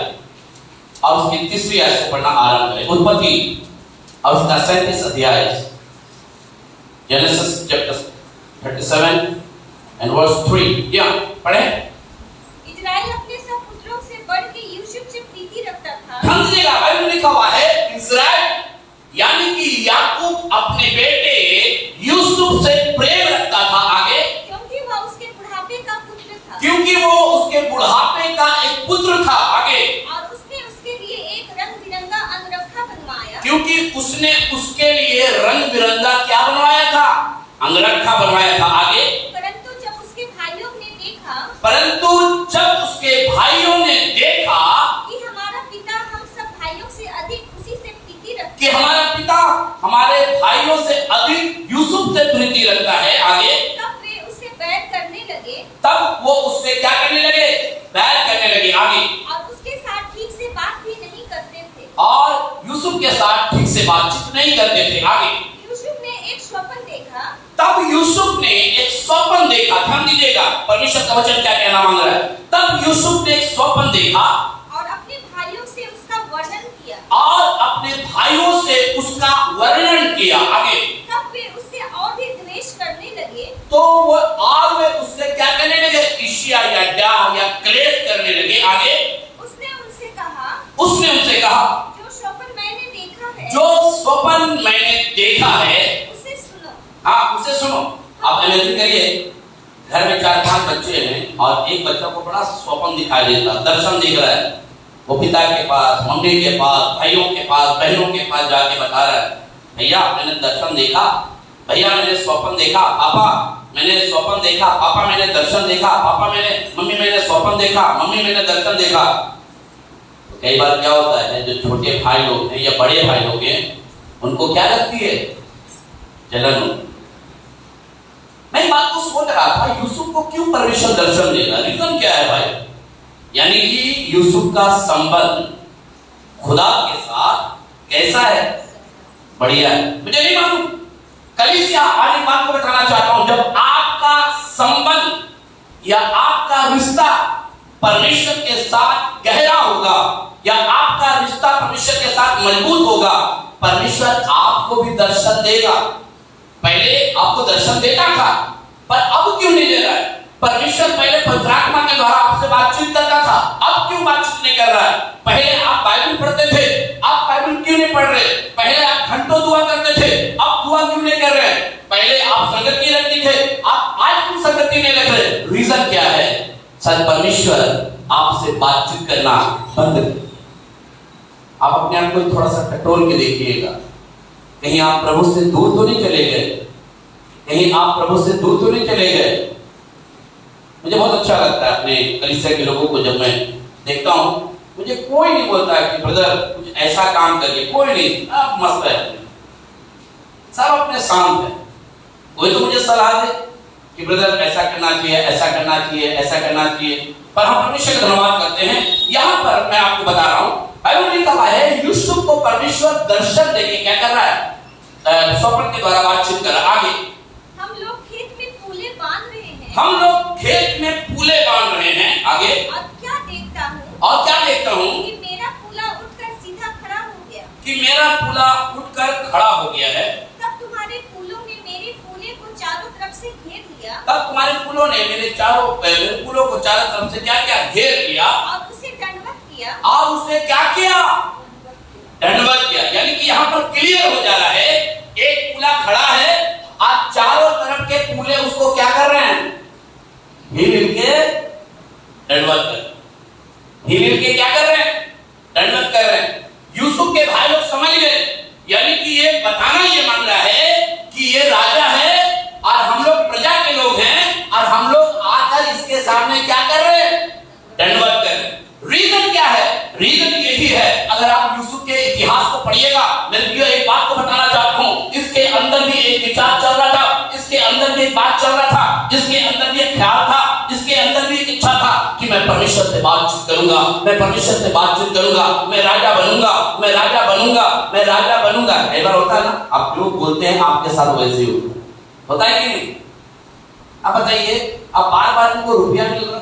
और उसकी 3री आयत से पढ़ना आरंभ करें। उत्पत्ति और उसका 37 अध्याय, जेनेसिस चैप्टर 37 एंड वर्स 3। या पढ़े। इजराइल अपने सब पुत्रों से बढ़ के यूसुफ से प्रीति रखता था। समझिएगा, बाइबल में लिखा हुआ है इजराइल यानी कि याकूब अपने बेटे यूसुफ से प्रेम रखता था। आगे, क्योंकि वह उसके बुढ़ापे का पुत्र था। क्योंकि वो उसके बुढ़ापे का एक पुत्र था। आगे, और उसने उसके लिए एक रंग बिरंगा अंगरखा बनवाया। क्योंकि उसने उसके लिए रंग बिरंगा क्या बनवाया था? अंगरखा बनवाया था। आगे, परंतु जब उसके भाइयों ने देखा कि हमारा पिता हम सब भाइयों से अधिक उसी से प्रीति रखता कि हमारा पिता हमारे भाइयों से अधिक यूसुफ से प्रीति रखता है। आगे, तब वे उससे बैर करने लगे। तब वो उससे क्या करने लगे? बैर करने लगे। आगे, और उसके साथ ठीक से बात भी नहीं करते थे। और यूसुफ के साथ ठीक से बातचीत नहीं करते थे। आगे, यूसुफ ने एक स्वप्न देखा। तब यूसुफ ने एक स्वप्न देखा। ध्यान दीजिएगा, परमेश्वर का वचन क्या कहना मांग रहा है। तब यूसुफ ने एक स्वप्न देखा और अपने भाइयों से उसका वर्णन किया। और अपने भाइयों से उसका वर्णन किया। आगे, तब वे उससे और भी द्वेष करने लगे। तो वो और वे उससे क्या करने लगे? ईर्ष्या या डाह या क्लेश करने लगे। आगे, उसने उनसे कहा, जो स्वप्न मैंने देखा है उसे सुनो। हाँ, उसे सुनो। आप इमेजिन करिए, घर में 4-5 बच्चे हैं और एक बच्चा को बड़ा स्वप्न दिखाई देता, दर्शन दिख रहा है। वो पिता के पास, मम्मी के पास, भाइयों के पास, बहनों के पास जाके बता रहा है, भैया मैंने दर्शन देखा, भैया मैंने स्वप्न देखा, पापा मैंने स्वप्न देखा, पापा मैंने दर्शन देखा, पापा मम्मी मैंने स्वप्न देखा, मम्मी मैंने दर्शन देखा। तो कई बार क्या होता है, जो छोटे भाई लोग हैं या बड़े भाई लोग हैं, उनको क्या लगती है? जलन। मैं बात को सोच रहा था, यूसुफ को क्यों परमेश्वर दर्शन देगा? रीजन क्या है भाई? यानी कि यूसुफ का संबंध खुदा के साथ कैसा है? बढ़िया है। मुझे नहीं मालूम, कलीसिया आज एक बात को बताना चाहता हूं, जब आपका संबंध या आपका रिश्ता परमेश्वर के साथ गहरा होगा या आपका रिश्ता परमेश्वर के साथ मजबूत होगा, परमेश्वर आपको भी दर्शन देगा। पहले आपको दर्शन देता था, पर अब क्यों नहीं दे रहा है? परमेश्वर पहले पवित्र आत्मा के द्वारा आपसे बातचीत करता था, अब क्यों बातचीत नहीं कर रहा है? पहले आप बाइबल पढ़ते थे, आप बाइबल क्यों नहीं पढ़ रहे? पहले आप घंटों दुआ करते थे, अब दुआ क्यों नहीं कर रहे? पहले आप संगति रखते थे, आप आज क्यों संगति नहीं रख रहे? रीजन क्या है? सच परमेश्वर आपसे बातचीत करना बंद कर। आप अपने आप को थोड़ा सा टटोल के देखिएगा, कहीं आप प्रभु से दूर तो नहीं चले गए? कहीं आप प्रभु से दूर तो नहीं चले गए? मुझे बहुत अच्छा लगता है अपने कलीसिया के लोगों को जब मैं देखता हूँ, मुझे कोई नहीं बोलता है कि ब्रदर कुछ ऐसा काम करिए, कोई नहीं, आप मस्त है, सब अपने शांत है। कोई तो मुझे सलाह दे कि ब्रदर ऐसा करना चाहिए, ऐसा करना चाहिए, ऐसा करना चाहिए, पर हम परमेश्वर का धन्यवाद करते हैं। यहाँ पर मैं आपको बता रहा हूँ, बाइबल में कहा है यूसुफ को परमेश्वर दर्शन देके क्या कर रहा है? स्वप्न के द्वारा बातचीत कर रहा है। आगे, हम लोग खेत में पूले बांध रहे हैं। आगे, और क्या देखता हूँ कि मेरा पूला खड़ा हो गया है। तब तुम्हारे फूलों ने मेरे फूले को चारों तरफ से घेर लिया। मेरे फूलों को चारों तरफ से क्या घेर लिया? और उसे दंडवत किया। दंडवत किया। यानी कि यहाँ पर क्लियर हो जा रहा है, एक कूला खड़ा है, आज चारों तरफ के कूले उसको क्या कर रहे हैं, हिल हिल के दंडवत कर, हिल हिल के क्या कर रहे हैं, दंडवत कर रहे हैं। यूसुफ के भाई लोग समझ गए, यानी कि ये बताना ये मांग रहा है कि ये राजा है और हम लोग प्रजा के लोग हैं और हम लोग आकर इसके सामने क्या कर रहे हैं, दंडवत कर रहे हैं। रीजन क्या है, रीजन यही है, अगर आप यूसुफ के इतिहास को पढ़िएगा, मैं एक बात को बताना चाहता हूँ, इसके अंदर भी एक विचार चल रहा था, इसके अंदर भी एक बात चल रहा था, इसके अंदर भी एक ख्याल था, इसके अंदर भी एक इच्छा था कि मैं परमेश्वर से बातचीत करूंगा, मैं परमेश्वर से बातचीत करूंगा, मैं राजा बनूंगा, मैं राजा बनूंगा, मैं राजा बनूंगा। कई बार होता है ना, आप लोग बोलते हैं आपके साथ वैसे ही होता है कि नहीं? आप बताइए, आप बार बार उनको रुपया मिल रहा,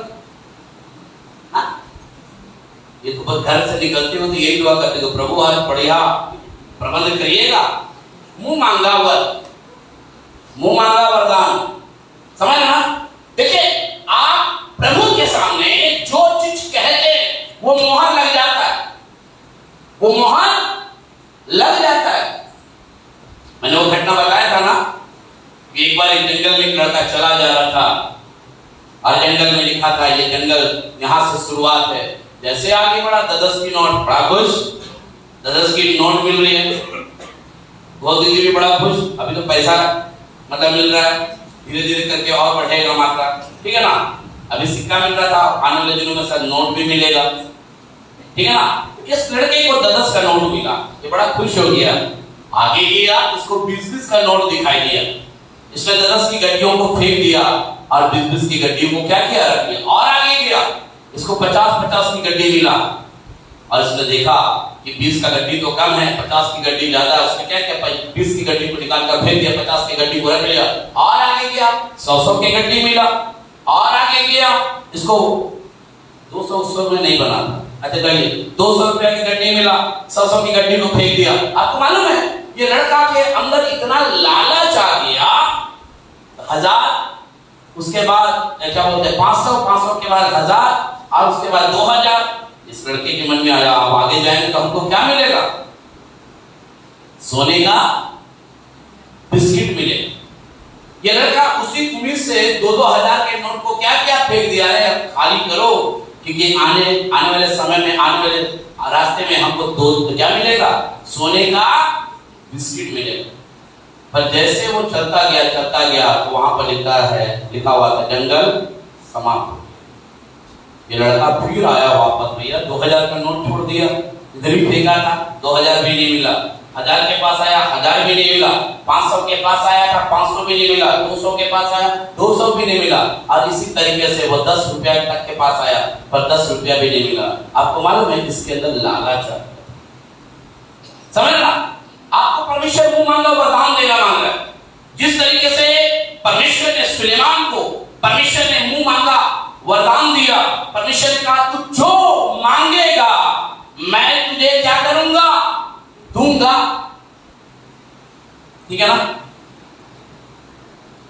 ये तो बस घर से निकलते हो तो यही दुआ करते हो, प्रभु आज बढ़िया प्रबंध करिएगा, मुंह मांगा वरदान, समझ ना? देखिए, आप प्रभु के सामने जो चीज कहते वो मोहर लग जाता है, वो मोहर लग जाता है। मैंने वो घटना बताया था ना कि एक बार एक जंगल में एक लड़का चला जा रहा था और जंगल में लिखा था ये जंगल यहाँ से शुरुआत है, जैसे आगे बढ़ा 10 की नोट, बड़ा खुश, 10 की नोट मिल रही है, बहुत दीदी भी बड़ा खुश, अभी तो पैसा मतलब मिल रहा है, धीरे धीरे करके और बढ़ेगा मात्रा, ठीक है ना? अभी सिक्का मिल रहा था, आने वाले दिनों में शायद नोट भी मिलेगा, ठीक है ना? इस लड़के को 10 का नोट मिला, ये बड़ा खुश हो गया, आगे गया, इसको 20 का नोट दिखाई दिया, इसने 10 की गड्डियों को फेंक दिया और 20 की गड्डियों को क्या किया, रख दिया, और आगे गया, इसको 50 की गड्डी मिला और इसने देखा कि 20 का गड्डी तो कम है, 50 की गड्डी ज्यादा है, उसने क्या किया, 20 की गड्डी को निकाल कर फेंक दिया, 50 की गड्डी को रख लिया, और आगे गया 100 की गड्डी मिला, और आगे गया, इसको 200 में नहीं बना था, अच्छा चलिए 200 रुपया की गड्डी मिला, 100 की गड्डी को फेंक दिया। आपको मालूम है ये लड़का के अंदर इतना लालच आ गया, 1000, उसके बाद क्या बोलते हैं 500 के बाद 1000 और उसके बाद 2000। इस लड़के के मन में आया अब आगे जाएंगे तो हमको क्या मिलेगा, सोने का बिस्किट मिलेगा। ये लड़का उसी उम्मीद से 2-2 हजार के नोट को क्या क्या फेंक दिया है, खाली करो, क्योंकि आने वाले समय में, आने वाले रास्ते में हमको तो क्या मिलेगा, सोने का बिस्किट मिलेगा। पर जैसे वो चलता गया तो वहां पर लिखा हुआ था जंगल समाप्त। ये लड़का फिर आया वापस, भैया 2000 का नोट छोड़ दिया, इधर ही फेंका था, 2000 भी नहीं मिला, 1000 के पास आया, 1000 भी नहीं मिला, 500 के पास आया था, 500 भी नहीं मिला, 200 के पास आया, 200 भी नहीं मिला, और इसी तरीके से वो 10 रुपया तक के पास आया, पर 10 रुपया भी नहीं मिला। आपको मालूम है इसके अंदर लालच है, समझ ना? आपको परमेश्वर मुंह मांगा वरदान देना मांग रहा है। जिस तरीके से परमेश्वर ने सुलेमान को, परमेश्वर ने मुंह मांगा वरदान दिया, परमेश्वर ने कहा तू जो मांगेगा मैं तुझे क्या करूंगा, दूंगा, ठीक है ना?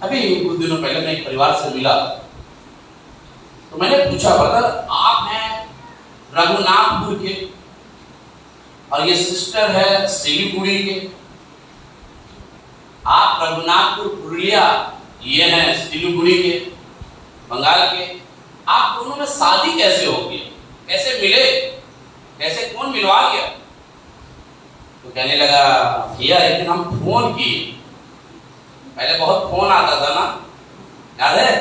अभी कुछ दिनों पहले मैं एक परिवार से मिला तो मैंने पूछा, ब्रदर आप हैं रघुनाथपुर के और ये सिस्टर है सिलीगुड़ी के, आप रघुनाथपुर पुरुलिया, ये हैं सिलीगुड़ी के, बंगाल के, आप दोनों में शादी कैसे हो गई, कैसे मिले, कैसे कौन मिलवा गया? तो कहने लगा भैया लेकिन हम फोन किए, पहले बहुत फोन आता था ना, याद है?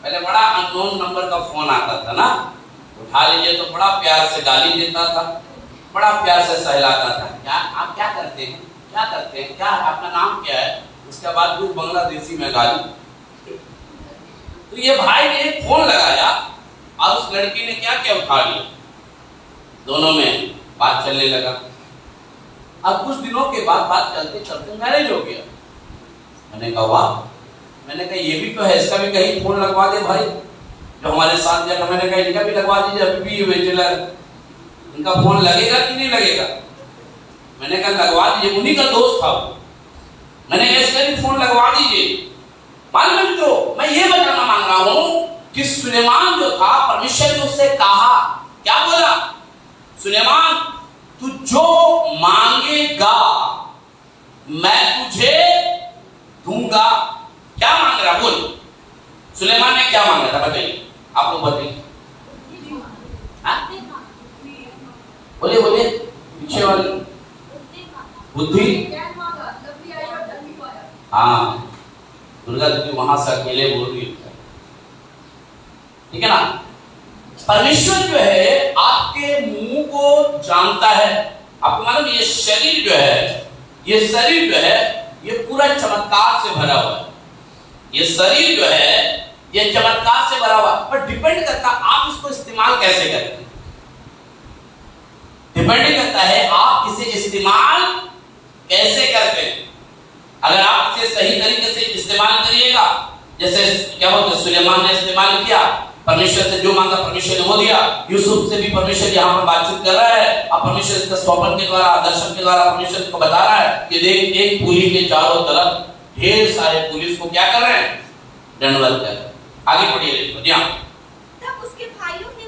पहले बड़ा अननोन नंबर का फोन आता था ना, उठा लीजिए तो बड़ा प्यार से गाली देता था, बड़ा प्यार से सहलाता था, क्या आप क्या करते हैं, क्या करते हैं, क्या आपका नाम क्या है, उसके बाद फिर बांग्लादेशी में गाली। तो ये भाई ने फोन लगाया और उस लड़की ने क्या क्या उठा लिया, दोनों में बात चलने लगा। अब कुछ दिनों के बाद बात चलते चलते मैरिज हो गया। मैंने कहा वाह, मैंने कहा ये भी तो है, इसका भी कहीं फोन लगवा दे भाई, जो हमारे साथ जाकर, मैंने कहा इनका भी लगवा दीजिए, अभी भी बैचलर, इनका फोन लगेगा कि नहीं लगेगा? मैंने कहा लगवा दीजिए, उन्हीं का दोस्त था, मैंने कहा इसका भी फोन लगवा दीजिए। मालूम तो मैं ये बताना मांग रहा हूं कि सुलेमान जो था, परमेश्वर ने उससे कहा, क्या बोला? सुलेमान तू जो मांगेगा मैं तुझे दूंगा। क्या मांग रहा बोल? सुलेमान ने क्या मांगा था बताइए, आप लोग बताइए। बोलिए बोलिए, पीछे वाली बुद्धि। हाँ, दुर्गा देवी वहां से अकेले बोल रही है, ठीक है ना। परमेश्वर जो है आपके मुंह को जानता है। आपको मालूम ये शरीर जो है, ये शरीर जो है ये पूरा चमत्कार से भरा हुआ है। ये शरीर जो है ये चमत्कार से भरा हुआ है, पर डिपेंड करता है आप इसको इस्तेमाल कैसे करते हैं। डिपेंड करता है आप इसे इस्तेमाल कैसे करते हैं। अगर आप इसे सही तरीके से इस्तेमाल करिएगा, जैसे क्या बोलते सुलेमान ने इस्तेमाल किया, परमेश्वर से जो मांगा परमेश्वर ने वो दिया। यूसुफ से भी परमेश्वर यहाँ पर बातचीत कर रहा है, अब परमेश्वर इसका स्वप्न के द्वारा, दर्शन के द्वारा परमेश्वर इसको बता रहा है कि देख एक पुली के चारों तरफ ढेर सारे पुलिस को क्या कर रहे हैं, दंडवत कर। आगे पढ़िए इसको। तब उसके भाइयों ने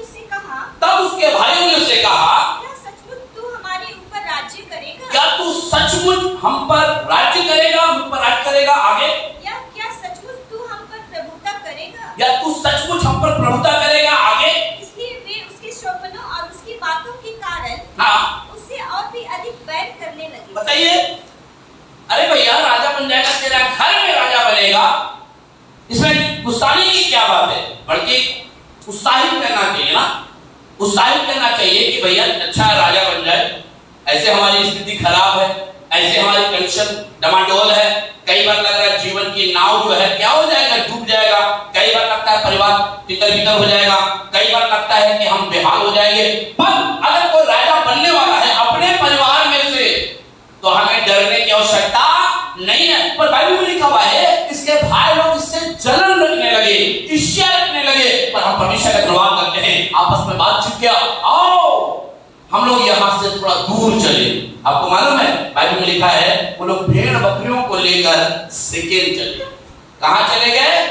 उससे कहा, क्या सचमुच तू हमारे ऊपर राज्य करेगा? क्या तू सचमुच हम पर राज्य करेगा, हम पर राज्य करेगा? आगे, या क्या सचमुच तू हम पर प्रभुता करेगा? या तू सचमुच हम पर प्रभुता करेगा? आगे, इसलिए वे उसके शोभनों और उसकी बातों के कारण हाँ उससे और भी अधिक बैर करने लगे। बताइए, अरे भैया राजा बन जाएगा, तेरा घर में राजा बनेगा, इसमें गुस्साने की क्या बात है? बल्कि उत्साहित करना चाहिए ना, उत्साहित करना चाहिए कि भैया अच्छा राजा बन जाए। ऐसे हमारी स्थिति खराब है, ऐसे हमारी कंडीशन डमाडोल है, कई बार लग रहा है जीवन की नाव जो है क्या हो जाएगा, डूब जाएगा। कई बार लगता है परिवार तितर बितर हो जाएगा, कई बार लगता है कि हम बेहाल हो जाएंगे। पर अगर कोई राजा बनने वाला है अपने परिवार में से, तो हमें डरने की आवश्यकता नहीं है। पर बाइबल में लिखा हुआ है इसके भाई लोग इससे जलन रखने लगे, ईर्ष्या रखने लगे। पर हम परमेश्वर का धन्यवाद करते हैं, आपस में बातचीत किया, आओ हम लोग यहाँ से थोड़ा दूर चले। आपको मालूम है बाइबल में लिखा है वो लोग भेड़ बकरियों को लेकर सिकेम चले। कहाँ चले गए?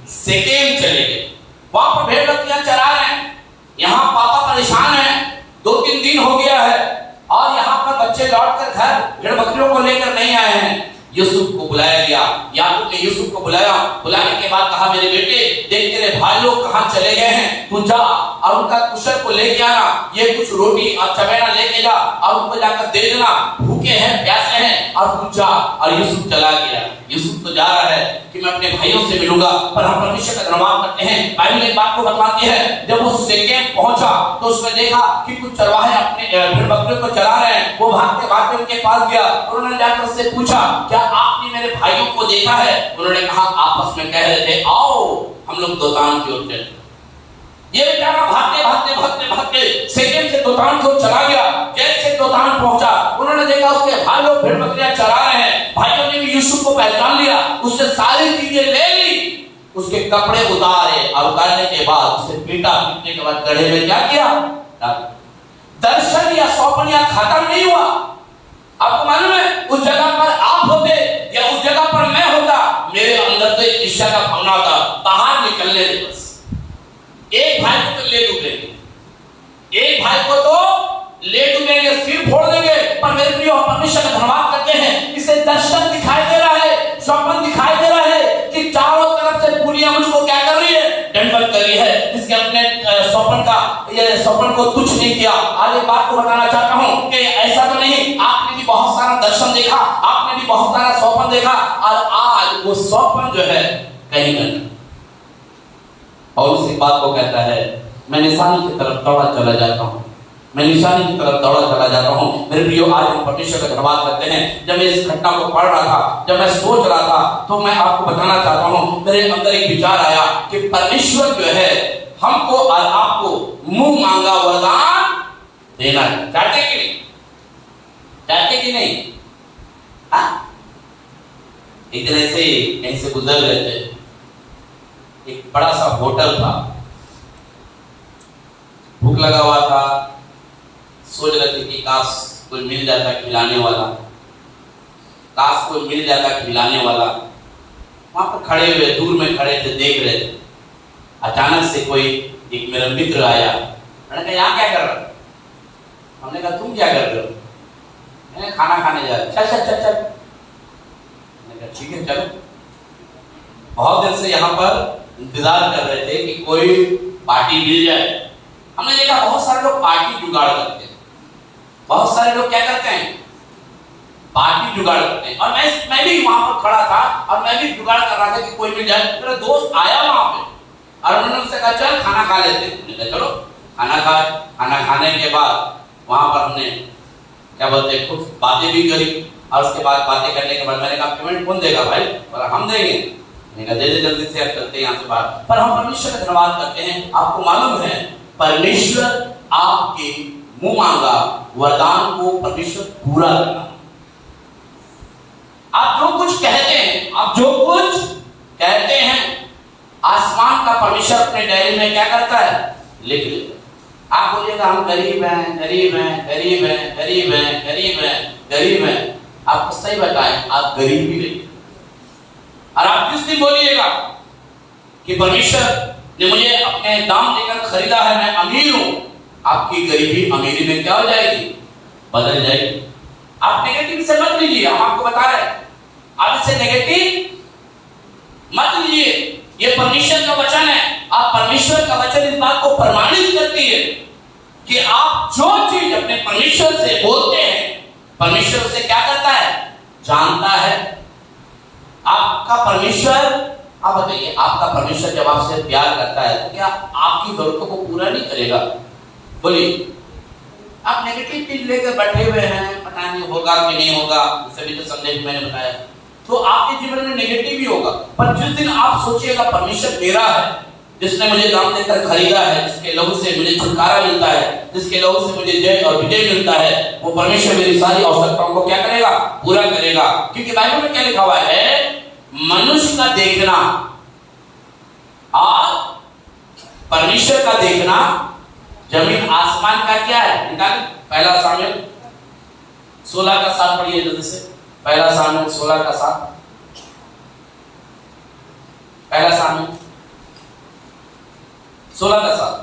सिकेम चले गए। वहां पर भेड़ बकरियां चरा रहे हैं, यहाँ पापा परेशान है, 2-3 दिन हो गया है और यहाँ पर बच्चे लौटकर घर भेड़ बकरियों को लेकर नहीं आए हैं। यूसुफ को बुलाया गया, याकूब ने यूसुफ को बुलाया, बुलाने के बाद कहा मेरे बेटे देख तेरे भाई लोग कहाँ चले गए हैं, तू जा और उनका कुशल को लेके आना, ये कुछ रोटी और चमेना लेके जा और उनको जाकर दे देना, भूखे हैं प्यासे हैं, और तू जा। और यूसुफ चला गया। यूसुफ तो जा रहा है कि मैं अपने भाइयों से मिलूंगा, पर हम परमेश्वर का धन्यवाद करते हैं। बाइबल एक बात को बताती है, जब वो सिकेम पहुंचा तो उसने देखा कि कुछ चरवाहे अपने भेड़ बकरियों को चरा रहे हैं। वो भागते भागते उनके पास गया, उन्होंने जाकर उससे पूछा क्या आपने मेरे भाइयों को देखा है? उन्होंने कहा आपस में कह रहे थे आओ हम लोग दोतान की ओर चले। ये बेचारा भागते भागते भागते भागते सिकेम से दोतान की ओर चला गया। जैसे दोतान पहुंचा उन्होंने देखा उसके भाई लोग भेड़ बकरियां चरा रहे हैं। भाइयों ने भी यूसुफ को पहचान लिया, उससे सारी चीजें ले ली, उसके कपड़े उतारे और उतारने के बाद उसे पीटा, पीटने के बाद गड्ढे में क्या किया? दर्शन या स्वप्न या खत्म नहीं हुआ। आपको मालूम है उस जगह पर आप होते या उस जगह पर मैं होता, मेरे अंदर तो एक ईर्ष्या का भावना होता, बाहर निकलने दे बस। एक भाई को तो ले डूबेंगे, एक भाई को तो ले डूबेंगे, सिर फोड़ देंगे। पर मेरे प्रिय परमेश्वर का धन्यवाद करते हैं, इसे दर्शन दिखाई दे रहा है, स्वप्न दिखाई दे रहा है कि चारों तरफ से पुलिया मुझको क्या कर रही है? दंडवत कर रही है। इसके अपने स्वप्न का ये स्वप्न को तुच्छ नहीं किया। आज एक बात को बताना चाहता हूँ कि ऐसा तो नहीं, आपने भी बहुत सारा दर्शन देखा, आपने भी बहुत सारा स्वप्न देखा और आज वो स्वप्न जो है कहीं नहीं। और उसी बात को कहता है मैं निशानी की तरफ दौड़ा चला जाता हूँ, मैं निशानी की तरफ दौड़ा चला जाता हूँ। मेरे प्रियो आज हम परमेश्वर का धन्यवाद करते हैं। जब मैं इस घटना को पढ़ रहा था, जब मैं सोच रहा था, तो मैं आपको बताना चाहता हूँ मेरे अंदर एक विचार आया कि परमेश्वर जो है हमको और आपको मुंह मांगा वरदान देना है। चाहते कि नहीं? चाहते कि नहीं? एक दिन ऐसे कहीं से गुजर रहे थे, एक बड़ा सा होटल था, भूख लगा हुआ था, सोच रहे थे कि काश कोई मिल जाता खिलाने वाला, काश कोई मिल जाता खिलाने वाला। वहां पर खड़े हुए, दूर में खड़े थे, देख रहे थे। अचानक से कोई एक मेरा मित्र आया, मैंने कहा यहाँ क्या कर रहा? हमने कहा तुम क्या कर रहे हो? मैंने खाना खाने जा रहे। चल चल चल चल। मैंने कहा ठीक है चलो। बहुत देर से यहाँ पर इंतजार कर रहे थे कि कोई पार्टी मिल जाए। हमने देखा बहुत सारे लोग पार्टी जुगाड़ करते हैं। बहुत सारे लोग क्या करते हैं? पार्टी जुगाड़ करते हैं। और मैं भी वहां पर खड़ा था और मैं भी जुगाड़ कर रहा था कि कोई मिल जाए। मेरा दोस्त आया वहां पे और उन्होंने उससे कहा चल खाना खा लेते हैं। मैंने कहा चलो खाना खाए। खाना खाने के बाद वहां पर हमने क्या बोलते हैं कुछ बातें भी करी और उसके बाद बातें करने के बाद मैंने कहा पेमेंट कौन देगा भाई? बोला हम देंगे। मैंने कहा दे दे जल्दी से, अब चलते हैं यहाँ से बाहर। पर हम परमेश्वर का धन्यवाद करते हैं। आपको मालूम है परमेश्वर आपके मुंह मांगा वरदान को परमेश्वर पूरा करना। आप जो कुछ कहते हैं, आप जो कुछ कहते हैं, आसमान का परमेश्वर अपने डायरी में क्या करता है? लिख लेता। आप बोलिएगा हम गरीब हैं, गरीब हैं, गरीब हैं, गरीब हैं, गरीब हैं, गरीब हैं। आपको सही बताएं आप गरीब भी नहीं। और आप किस दिन बोलिएगा कि परमेश्वर ने मुझे अपने दाम देकर खरीदा है, मैं अमीर हूं, आपकी गरीबी अमीरी में क्या हो जाएगी? बदल जाएगी। आप नेगेटिव से मत लीजिए, हम आपको बता रहे हैं। आप इससे नेगेटिव मत लीजिए। ये परमेश्वर का वचन है। आप परमेश्वर का वचन इस बात को प्रमाणित करती है कि आप जो चीज अपने परमेश्वर से बोलते हैं, परमेश्वर उसे क्या करता है? जानता है। आपका परमेश्वर, आप बताइए, आपका परमेश्वर जब आपसे प्यार करता है तो क्या आपकी जरूरतों को पूरा नहीं करेगा? बोलिए। आप नेगेटिव चीज लेकर बैठे हुए हैं, पता नहीं होगा कि नहीं होगा, उसे भी तो संदेश मैंने बताया, तो आपके जीवन में नेगेटिव ही होगा। पर जिस दिन आप सोचिएगा परमेश्वर मेरा है, जिसने मुझे दाम देकर खरीदा है, जिसके लहू से मुझे छुटकारा मिलता है, जिसके लहू से मुझे जय और विजय मिलता है, वो परमेश्वर मेरी सारी आवश्यकताओं को क्या करेगा? पूरा करेगा। क्योंकि बाइबल में क्या लिखा हुआ है? मनुष्य का देखना और परमेश्वर का देखना जमीन आसमान का क्या है? निकाल। पहला सामुएल 16 का 7 पढ़िए जल्दी से। पहला सामुएल 16 का 7। पहला सामुएल 16 का 7।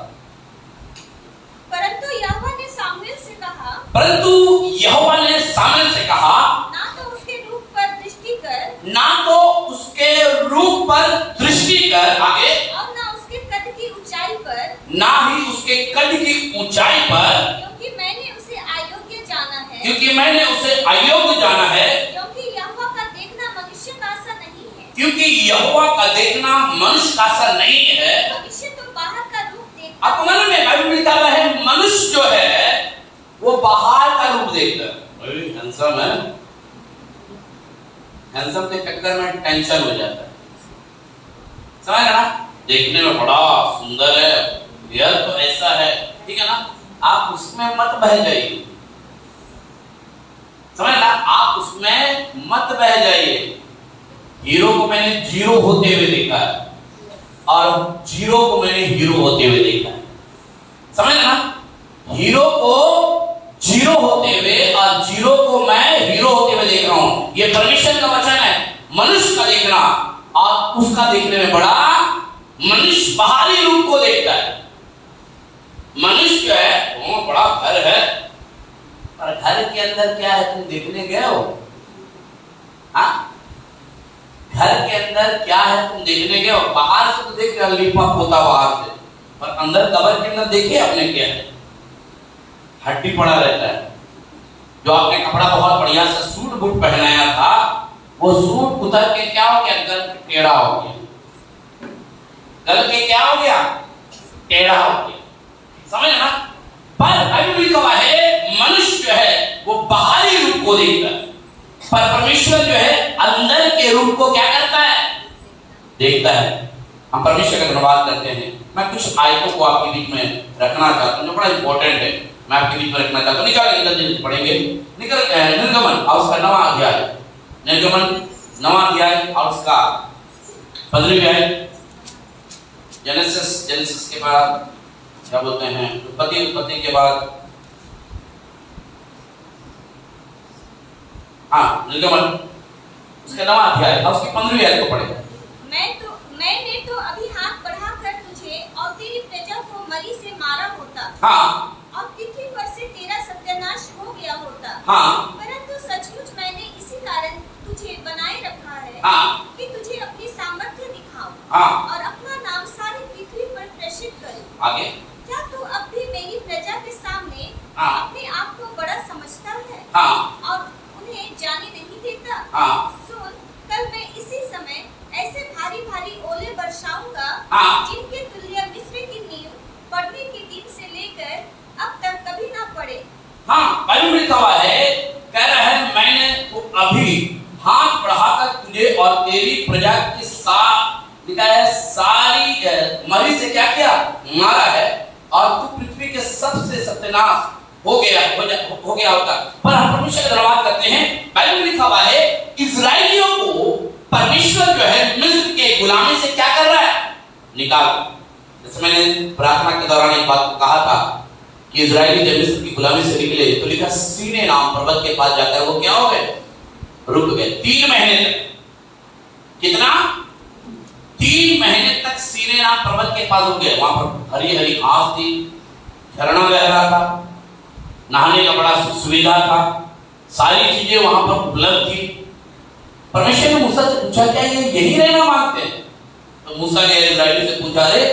परंतु यहोवा ने सामुएल से कहा, परंतु यहोवा ने सामुएल से कहा, ना तो उसके रूप पर दृष्टि कर, ना तो उसके रूप पर दृष्टि कर, आगे, और ना उसके कद की ऊंचाई पर, ना ही उसके कद की ऊंचाई पर, क्योंकि मैंने उसे अयोग्य जाना है, क्योंकि मैंने उसे अयोग्य जाना है, क्योंकि यहोवा का देखना मनुष्य का सा नहीं है, क्योंकि यहोवा का देखना मनुष्य का सा नहीं है। मनुष्य तो बाहर का रूप देखता आपको मालूम है बाइबल में लिखा हुआ है मनुष्य जो है वो बाहर का रूप देखता है। हैंडसम है, हैंडसम के चक्कर में टेंशन हो जाता है। समझ ना? देखने में बड़ा सुंदर है, यह तो ऐसा है, ठीक है ना? आप उसमें मत बह जाइए। समझ ना? आप उसमें मत बह जाइए। हीरो को मैंने जीरो होते हुए देखा है और जीरो को मैंने हीरो होते हुए देखा है। समझ ना? हीरो को जीरो होते हुए और जीरो को मैं हीरो होते हुए देख रहा हूं। ये परमेश्वर का वचन है। मनुष्य का देखना और उसका देखने में बड़ा, मनुष्य बाहरी रूप को देखता है। मनुष्य जो है वो बड़ा घर है, और घर के अंदर क्या है तुम देखने गए हो? हाँ, घर के अंदर क्या है तुम देखने गए हो? बाहर से तो देख रहे हो लिपा पोता बाहर से, पर अंदर कबर के अंदर देखिए आपने क्या है? हड्डी पड़ा रहता है। जो आपने कपड़ा बहुत बढ़िया से सूट बूट पहनाया था, वो सूट उतर के क्या हो गया? गल के टेढ़ा हो गया। गल के क्या हो गया? टेढ़ा हो गया। समझ ना? पर बाइबल लिखा हुआ है मनुष्य जो है वो बाहरी रूप को देखता है, पर परमेश्वर जो है अंदर के रूप को क्या करता है? देखता है। हम परमेश्वर का धन्यवाद करते हैं। मैं कुछ आयतों को आपके बीच में रखना चाहता हूं जो बड़ा इंपॉर्टेंट है, मैं आपके बीच में रखना चाहता हूं। निकाल पढ़ेंगे। निर्गमन और उसका 9वां अध्याय, निर्गमन 9वां अध्याय और उसका 15वां अध्याय। जेनेसिस के बाद क्या बोलते हैं? उत्पत्ति के बाद, हाँ, निर्गमन उसके 9वां अध्याय और उसकी 15वीं आयत को पढ़ेंगे। मैंने तो अभी हाथ बढ़ाकर तुझे और तेरी प्रजा को मरी से मारा होता, हाँ, और पृथ्वी पर से तेरा सत्यानाश हाँ परंतु सचमुच मैंने इसी कारण तुझे बनाए रखा है हाँ कि तुझे अपनी सामर्थ्य दिखाऊं हाँ और अपना नाम सारी पृथ्वी पर प्रसिद्ध करूं। आगे क्या तू अब भी मेरी प्रजा के सामने हाँ अपने आप को बड़ा समझता है हाँ और उन्हें जाने नहीं देता? हाँ सुन, कल मैं इसी समय ऐसे भारी भारी ओले बरसाऊंगा हाँ। जिनके तुल्य मिस्र की नींव पड़ने के दिन से लेकर अब तक कभी ना पड़े। हाँ बाइबल में लिखा हुआ है, कह रहा है मैंने तो अभी हाथ बढ़ाकर तुझे और तेरी प्रजा की लिखा है सारी मरी से क्या किया, मारा है, और तू पृथ्वी के सबसे सत्यानाश हो गया होता। पर हम परमेश्वर का धन्यवाद करते हैं, बाइबल में लिखा हुआ है इस्राएलियों को परमेश्वर जो है मिस्र के गुलामी से क्या कर रहा है, निकाल। जैसे मैंने प्रार्थना के दौरान एक बात को कहा था कि इजरायली जब मिस्र की गुलामी से निकले तो लिखा सीने नाम पर्वत के पास जाकर वो क्या हो गए, रुक गए 3 महीने तक। कितना? 3 महीने तक सीने नाम पर्वत के पास रुक गए। वहां पर हरी हरी घास थी, झरना बह रहा था, नहाने का बड़ा सुविधा था, सारी चीजें वहां पर उपलब्ध थी। परमेश्वर ने मूसा से पूछा क्या ये यही रहना मांगते हैं? तो मूसा ने इजरायली से पूछा, अरे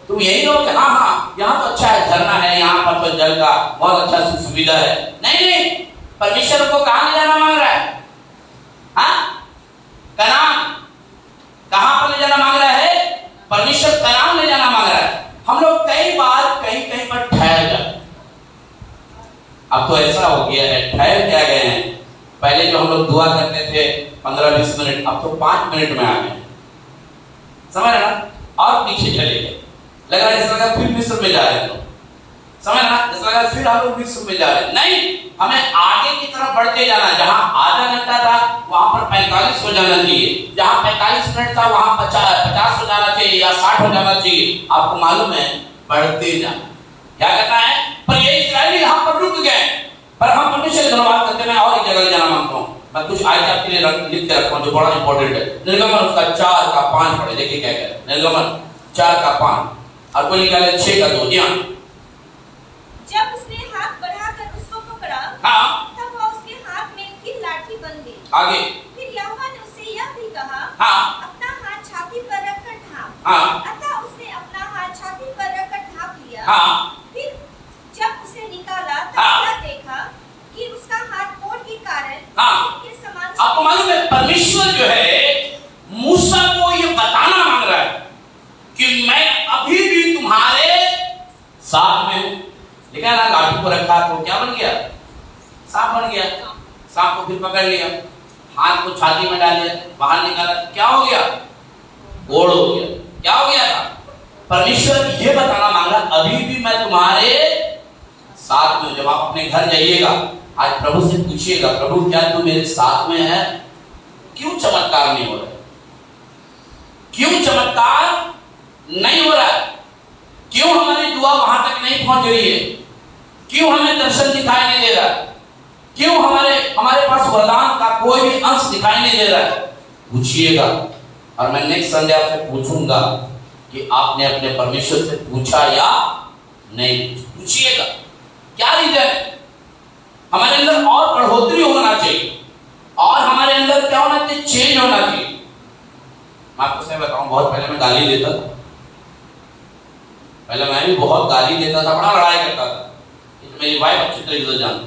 तुम यही रहोगे? हाँ हाँ, यहाँ तो अच्छा है, झरना है, यहाँ पर तो जल का बहुत अच्छा सुविधा है। नहीं, परमेश्वर को कहाँ ले जाना मांग रहा है? हाँ, कनान। कहाँ पर ले जाना मांग रहा है? परमेश्वर कनान ले जाना मांग रहा है। हम लोग कई बार कहीं पर ठहर जाते। अब तो ऐसा हो गया है, ठहर क्या गए हैं, पहले जो हम लोग दुआ करते थे 15-20 मिनट, अब तो 5 मिनट में आ गए, समझ रहे ना, और पीछे चले गए। लग रहा है जैसे लगा फिर मिस्र में जा रहे हैं, समझ रहा, जैसे लगा फिर हम लोग मिस्र में जा रहे हैं। नहीं, हमें आगे की तरफ बढ़ते जाना। जहां आधा घंटा था वहां पर 45 हो जाना चाहिए, जहां 45 मिनट था वहां 50 हो जाना चाहिए या 60 हो जाना चाहिए। आपको मालूम है, बढ़ते जाना। क्या कहता है? पर ये इस्राएली यहाँ पर रुक गए। पर हम परमेश्वर का धन्यवाद करते हैं। और एक जगह ले जाना मांगता हूँ, मैं कुछ आयत आपके लिए लिख के रखा हूँ जो बड़ा इंपॉर्टेंट है। निर्गमन उसका 4:5 पढ़े, देखिए क्या कहता है। निर्गमन 4:5 और कोई निकाले 6:2। जी हाँ, जब उसने हाथ बढ़ाकर उसको पकड़ा, हाँ, तब वह उसके हाथ में फिर लाठी बन गई। आगे, फिर यहोवा ने उससे यह भी कहा, हाँ, अपना हाथ छाती पर रखकर ढांप। हाँ, अतः उसने अपना हाथ छाती पर रखकर ढांप लिया। हाँ, फिर जब उसे निकाला तब हाँ। क्या देखा कि उसका हाथ कोढ़ के कारण हाँ। के समान। आपको मालूम है परमेश्वर जो है मूसा को ये बताना मांग रहा है कि मैं अभी भी तुम्हारे साथ में हूं। देखा ना, लाठी को रखा तो क्या बन गया? सांप बन गया। सांप को फिर पकड़ लिया, हाथ को छाती में डाल लिया, बाहर निकाला, क्या हो गया? गोड़ हो गया। क्या हो गया था? परमेश्वर ये बताना मांग रहा, अभी भी मैं तुम्हारे साथ में। जब आप अपने घर जाइएगा, आज प्रभु से पूछिएगा, प्रभु क्या तू मेरे साथ में है? क्यों चमत्कार नहीं हो रहा? क्यों चमत्कार नहीं हो रहा? क्यों हमारी दुआ वहां तक नहीं पहुंच रही है? क्यों हमें दर्शन दिखाई नहीं दे रहा? क्यों हमारे पास वरदान का कोई भी अंश दिखाई नहीं दे रहा है? पूछिएगा। और मैं नेक्स्ट संडे आपसे पूछूंगा कि आपने अपने परमेश्वर से पूछा या नहीं। पूछिएगा क्या रीजन है। हमारे अंदर और बढ़ोतरी होना चाहिए, और हमारे अंदर क्या होना चाहिए? चेंज होना चाहिए। मैं आपको सही बताऊं, बहुत पहले मैं गाली देता था। पहले मैं भी बहुत गाली देता था, बड़ा लड़ाई करता था। मेरी वाइफ अच्छी तरीके से जानती,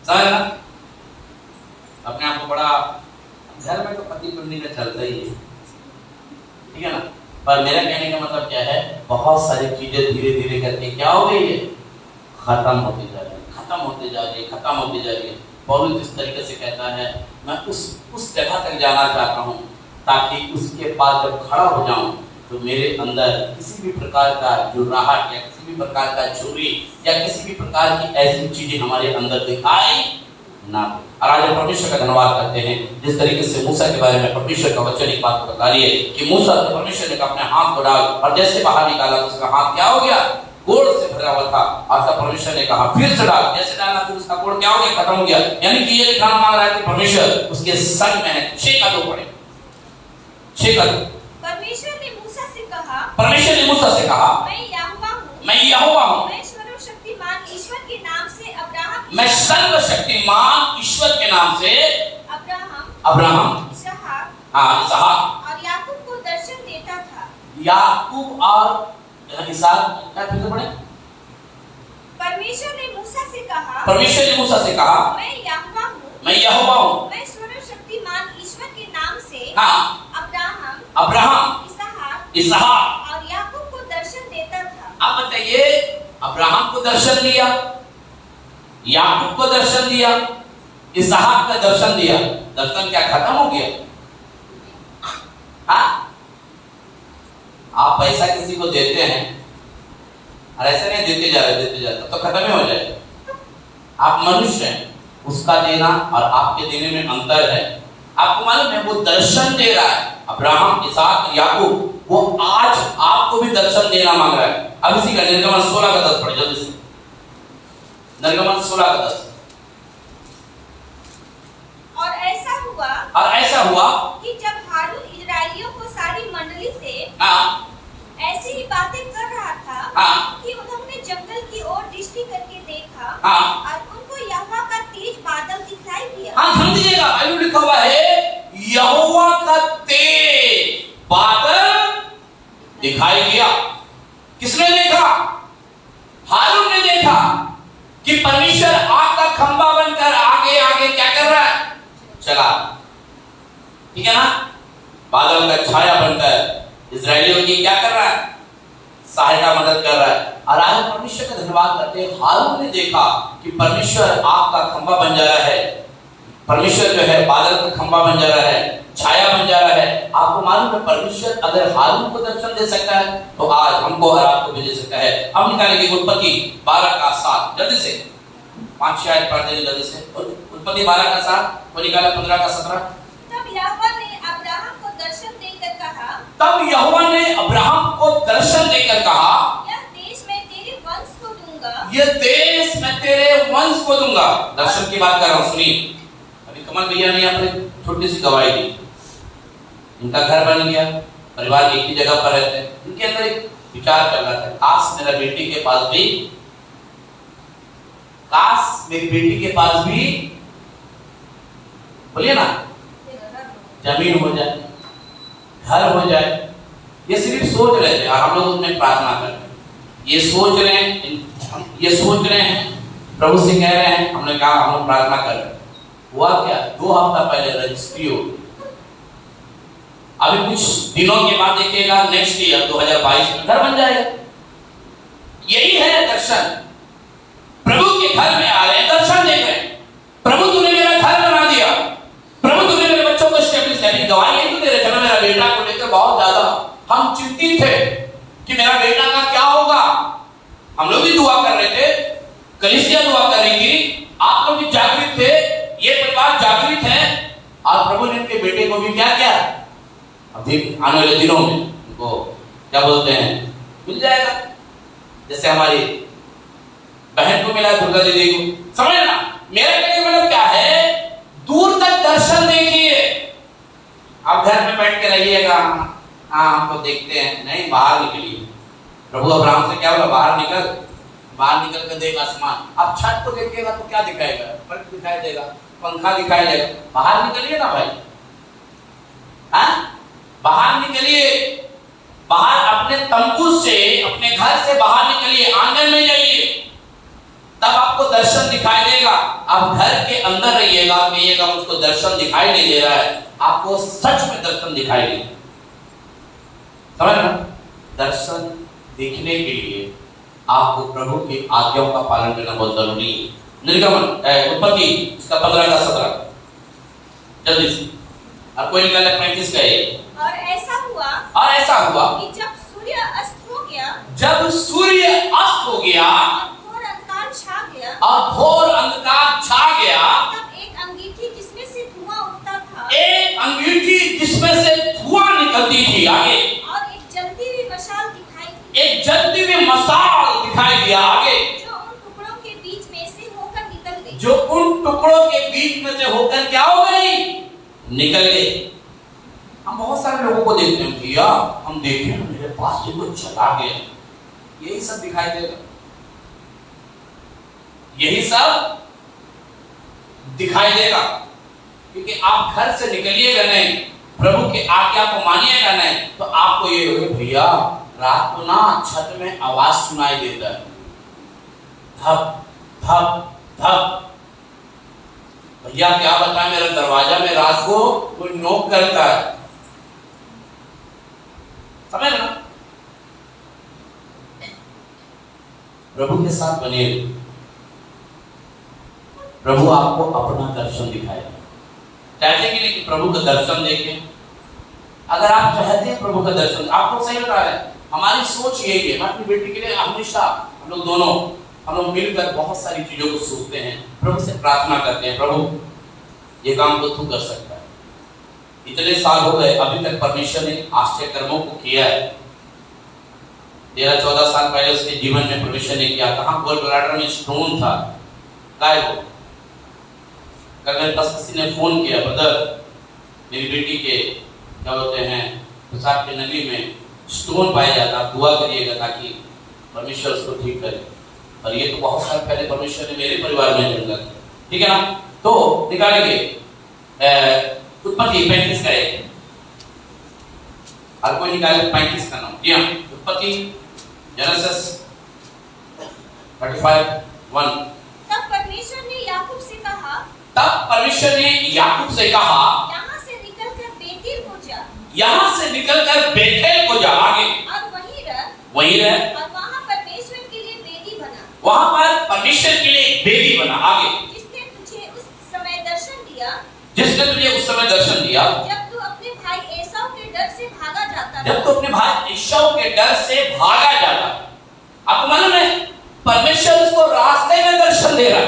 समझ ना, अपने आप को बड़ा, घर में तो पति पत्नी का चलता ही है, ठीक है ना। पर मेरा कहने का मतलब क्या है, बहुत सारी चीजें धीरे धीरे करके क्या हो गई है, खत्म होती जा रही है, खत्म होती जा रही है, खत्म होती जा रही है। पौलुस जिस तरीके से कहता है, मैं उस जगह तक जाना चाहता हूँ ताकि उसके बाद जब खड़ा हो जाऊं तो मेरे अंदर किसी भी प्रकार का जुर्राहट या किसी भी प्रकार का चोरी या किसी भी प्रकार की ऐसी चीजें हमारे अंदर दिखाई ना दे। और आज हम परमेश्वर का धन्यवाद करते हैं, जिस तरीके से मूसा के बारे में परमेश्वर का वचन एक बात बता रही है कि मूसा से परमेश्वर ने अपने हाथ को डाल, और जैसे बाहर निकाला तो उसका हाथ क्या हो गया? गोड़ से भरा हुआ था। और तब परमेश्वर ने कहा फिर से डाल, जैसे डालना फिर उसका गोड़ क्या हो गया? खत्म हो गया। यानी कि ये दिखाना मांग रहा है कि परमेश्वर उसके संग में है। 6:2 पढ़े, 6:2। परमेश्वर ने मूसा से कहा, परमेश्वर ने मूसा से कहा, मैं यहोवा हूँ, मैं यहोवा हूँ, मैं सर्वशक्तिमान ईश्वर के नाम से मैं सर्वशक्तिमान ईश्वर के नाम से अब्राहम इसहाक और याकूब को दर्शन देता था। याकूब और इसहाक क्या फिर से पढ़े? परमेश्वर ने मूसा से कहा, मैं यहोवा हूँ। मैं सर्वशक्तिमान ईश्वर के नाम से अब्राहम इसहाक और याकूब को दर्शन देता था। अब बताइए, अब्राहम को दर्शन दिया, याकूब को दर्शन दिया, इसहाक का दर्शन दिया। दर्शन क्या खत्म हो गया? हाँ, आप पैसा किसी को देते हैं और ऐसे नहीं देते जा रहे तो खत्म ही हो जाए। आप मनुष्य हैं, उसका देना और आपके देने में अंतर है। आपको मालूम है, वो दर्शन दे रहा है, अब्राहम इसहाक याकूब, वो आज आपको भी दर्शन देना मांग रहा है। अब इसी का निर्गमन 16 का 10 पढ़े जल्दी से। निर्गमन 16 का 10। और ऐसा हुआ कि जब हारून इजराइलियों को सारी मंडली से ऐसी ही बातें कर रहा था कि उन्होंने जंगल की ओर दृष्टि करके देखा और उनको यहोवा का तेज बादल दिखाई दिया। हाँ, समझिएगा, बाइबल लिखा हुआ है यहोवा का तेज बादल दिखाई दिया। किसने देखा? हारून ने देखा कि परमेश्वर आग का खंभा बनकर आगे आगे क्या कर रहा है? चला। ठीक है ना? बादल का छाया बनकर इजरायलियों की क्या कर रहा है? सहायता मदद कर रहा है। और आज परमेश्वर का धन्यवाद करते हैं, हारून ने देखा कि परमेश्वर आग का खंभा बन जा रहा है, परमेश्वर जो है बादल का खंभा बन जा रहा है, छाया बन जा रहा है। आपको मालूम है, परमेश्वर अगर हारून को दर्शन दे सकता है तो आज हमको और आपको भी दे सकता है। हम निकालेंगे उत्पत्ति 12 का 7 जल्दी से, 5 आयत पढ़ देंगे जल्दी से। उत्पत्ति 12 का 7 वो निकाला 15 का 17। तब यहोवा ने अब्राहम को दर्शन देकर कहा, यह देश मैं तेरे वंश को दूंगा। दर्शन की बात कर रहा हूँ, सुनिए। अभी कमल भैया ने यहाँ पर छोटी सी गवाही दी, इनका घर बन गया, परिवार एक ही जगह पर रहते हैं। इनके अंदर एक विचार चल रहा था, काश मेरी बेटी के पास भी बोलिए ना, जमीन हो जाए, घर हो जाए। ये सिर्फ सोच रहे थे और हम लोग उसमें प्रार्थना कर रहे हैं। ये सोच रहे हैं, प्रभु से कह रहे हैं। हमने कहा हम लोग प्रार्थना कर रहे हैं। हुआ क्या? 2 हफ्ता पहले रजिस्ट्री हो, अभी कुछ दिनों के बाद देखिएगा नेक्स्ट ईयर 2022 में घर बन जाएगा। यही है दर्शन। प्रभु के घर में आ रहे हैं, दर्शन देख रहे हैं। प्रभु तूने मेरा घर बना दिया, प्रभु तूने मेरे बच्चों को स्टेब्लिश कर दी। गवाही यही तो दे रहे थे ना, मेरा बेटा को लेकर बहुत ज्यादा हम चिंतित थे कि मेरा बेटा का क्या होगा। हम लोग भी दुआ कर रहे थे, कलीसिया दुआ कर रही थी, आप लोग भी जागृत थे, ये परिवार जागृत है। और प्रभु ने उनके बेटे को भी क्या किया? अभी आने वाले दिनों में उनको क्या बोलते हैं, मिल जाएगा। जैसे हमारी बहन को मिला, दुर्गा दीदी को। समझ ना, मेरा कहने का मतलब क्या है? दूर तक दर्शन देखिए। आप घर में बैठ के रहिएगा, हाँ हम तो देखते हैं, नहीं, बाहर निकलिए। प्रभु अब्राहम से क्या बोला? बाहर निकल कर देख आसमान। आप छत को देखिएगा तो क्या दिखाएगा? बल्ब दिखाई देगा, पंखा दिखाई देगा। बाहर निकलिए ना भाई, हाँ बाहर निकलिए, बाहर अपने तंबू से, अपने घर से बाहर निकलिए, आंगन में जाइए, तब आपको दर्शन दिखाई देगा। आप घर के अंदर रहिएगा, कहिएगा मुझको दर्शन दिखाई नहीं दे रहा है, आपको सच में दर्शन दिखाई देगा। समझ ना? दर्शन देखने के लिए आपको प्रभु की आज्ञाओं का पालन करना बहुत जरूरी है। निर्गमन उत्पत्ति इसका 15 का 17 जल्दी से। अब कोई निकाले 35 का है। और ऐसा हुआ कि जब सूर्य अस्त हो गया और घोर अंधकार छा गया, तब एक अंगीठी जिसमें से धुआं उठता था, निकलती थी आगे, और एक जलती हुई मशाल दिखाई दिया आगे, जो उन टुकड़ों के बीच में से होकर निकल गई। जो उन टुकड़ों के बीच में से होकर क्या हो गई? निकल गई। हम बहुत सारे लोगों को देखते हैं, भैया हम देखे ना, मेरे पास से कुछ चला गया, यही सब दिखाई देगा, यही सब दिखाई देगा, क्योंकि आप घर से निकलिएगा नहीं, प्रभु की आज्ञा को मानिएगा नहीं, तो आपको ये होगा भैया रात को ना छत में आवाज सुनाई देता है, धप धप धप। भैया क्या बताएं, मेरा दरवाजा में रात को कोई नोक करता है, समझ ना। प्रभु के साथ बने, प्रभु आपको अपना दर्शन दिखाएगा। चाहते कि नहीं कि प्रभु का दर्शन देखें? अगर आप चाहते हैं प्रभु का दर्शन, आपको सही बता रहे हैं, हमारी सोच यही है। मैं अपनी बेटी के लिए हमेशा हम लोग मिलकर बहुत सारी चीजों को सोचते हैं, प्रभु से प्रार्थना करते हैं, प्रभु ये काम तो तू कर सकता है। इतने साल हो गए, अभी तक परमेश्वर ने आश्चर्य कर्मों को किया है। 13-14 साल पहले उसके जीवन में परमेश्वर ने किया। कहाँ गोल ब्लैडर में स्टोन था, गायब हो। कल मेरे पास किसी ने फोन किया, ब्रदर मेरी बेटी के क्या होते हैं पेशाब की नली में स्टोन पाया जाता, आप दुआ करिएगा ताकि परमेश्वर उसको ठीक करे। और ये तो बहुत साल पहले परमेश्वर ने मेरे परिवार में चल गया, ठीक है ना। तो निकालेंगे उत्पत्ति 35 का एक, हर कोई निकाले 35 का नाम। जी हाँ, उत्पत्ति जेनेसिस 35:1। तब परमेश्वर ने याकूब से कहा, यहाँ से निकलकर बेतेल को जा, यहाँ से निकलकर बेतेल को जा, आगे और वहीं रह, और वहाँ परमेश्वर के लिए बेदी बना, वहाँ पर परमेश्वर के लिए एक बेदी बना, आगे जिसने तुझे उस समय दर्शन दिया, जब तू अपने भाई एसाव के डर से भागा जाता। आपको मालूम है परमेश्वर उसको रास्ते में दर्शन दे रहा है।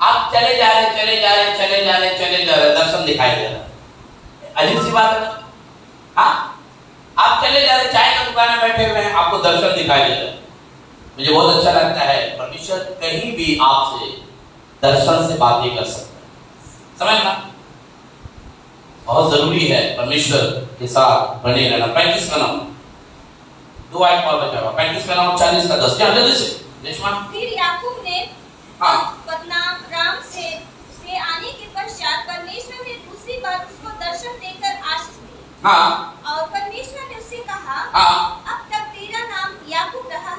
आप चले जा रहे दर्शन दिखाई दे रहा है। अजीब सी बात है ना। हाँ, आप चले जा रहे, चाय का दुकान में बैठे हुए हैं, आपको दर्शन दिखाई दे रहा है। मुझे बहुत अच्छा लगता है, परमेश्वर कहीं भी आपसे दर्शन से बातें कर सकता है, समझना बहुत जरूरी है। परमेश्वर के साथ बने रहना। 35 का नाम, 2 आयत और बचा हुआ। 35 का नाम 40 का 10। जल्दी से देशमान। फिर याकूब ने पद्दनराम से आने के पश्चात परमेश्वर ने दूसरी बार उसको दर्शन देकर आशीष दी। हाँ, और परमेश्वर ने उससे कहा, हाँ, अब तक तेरा नाम याकूब रहा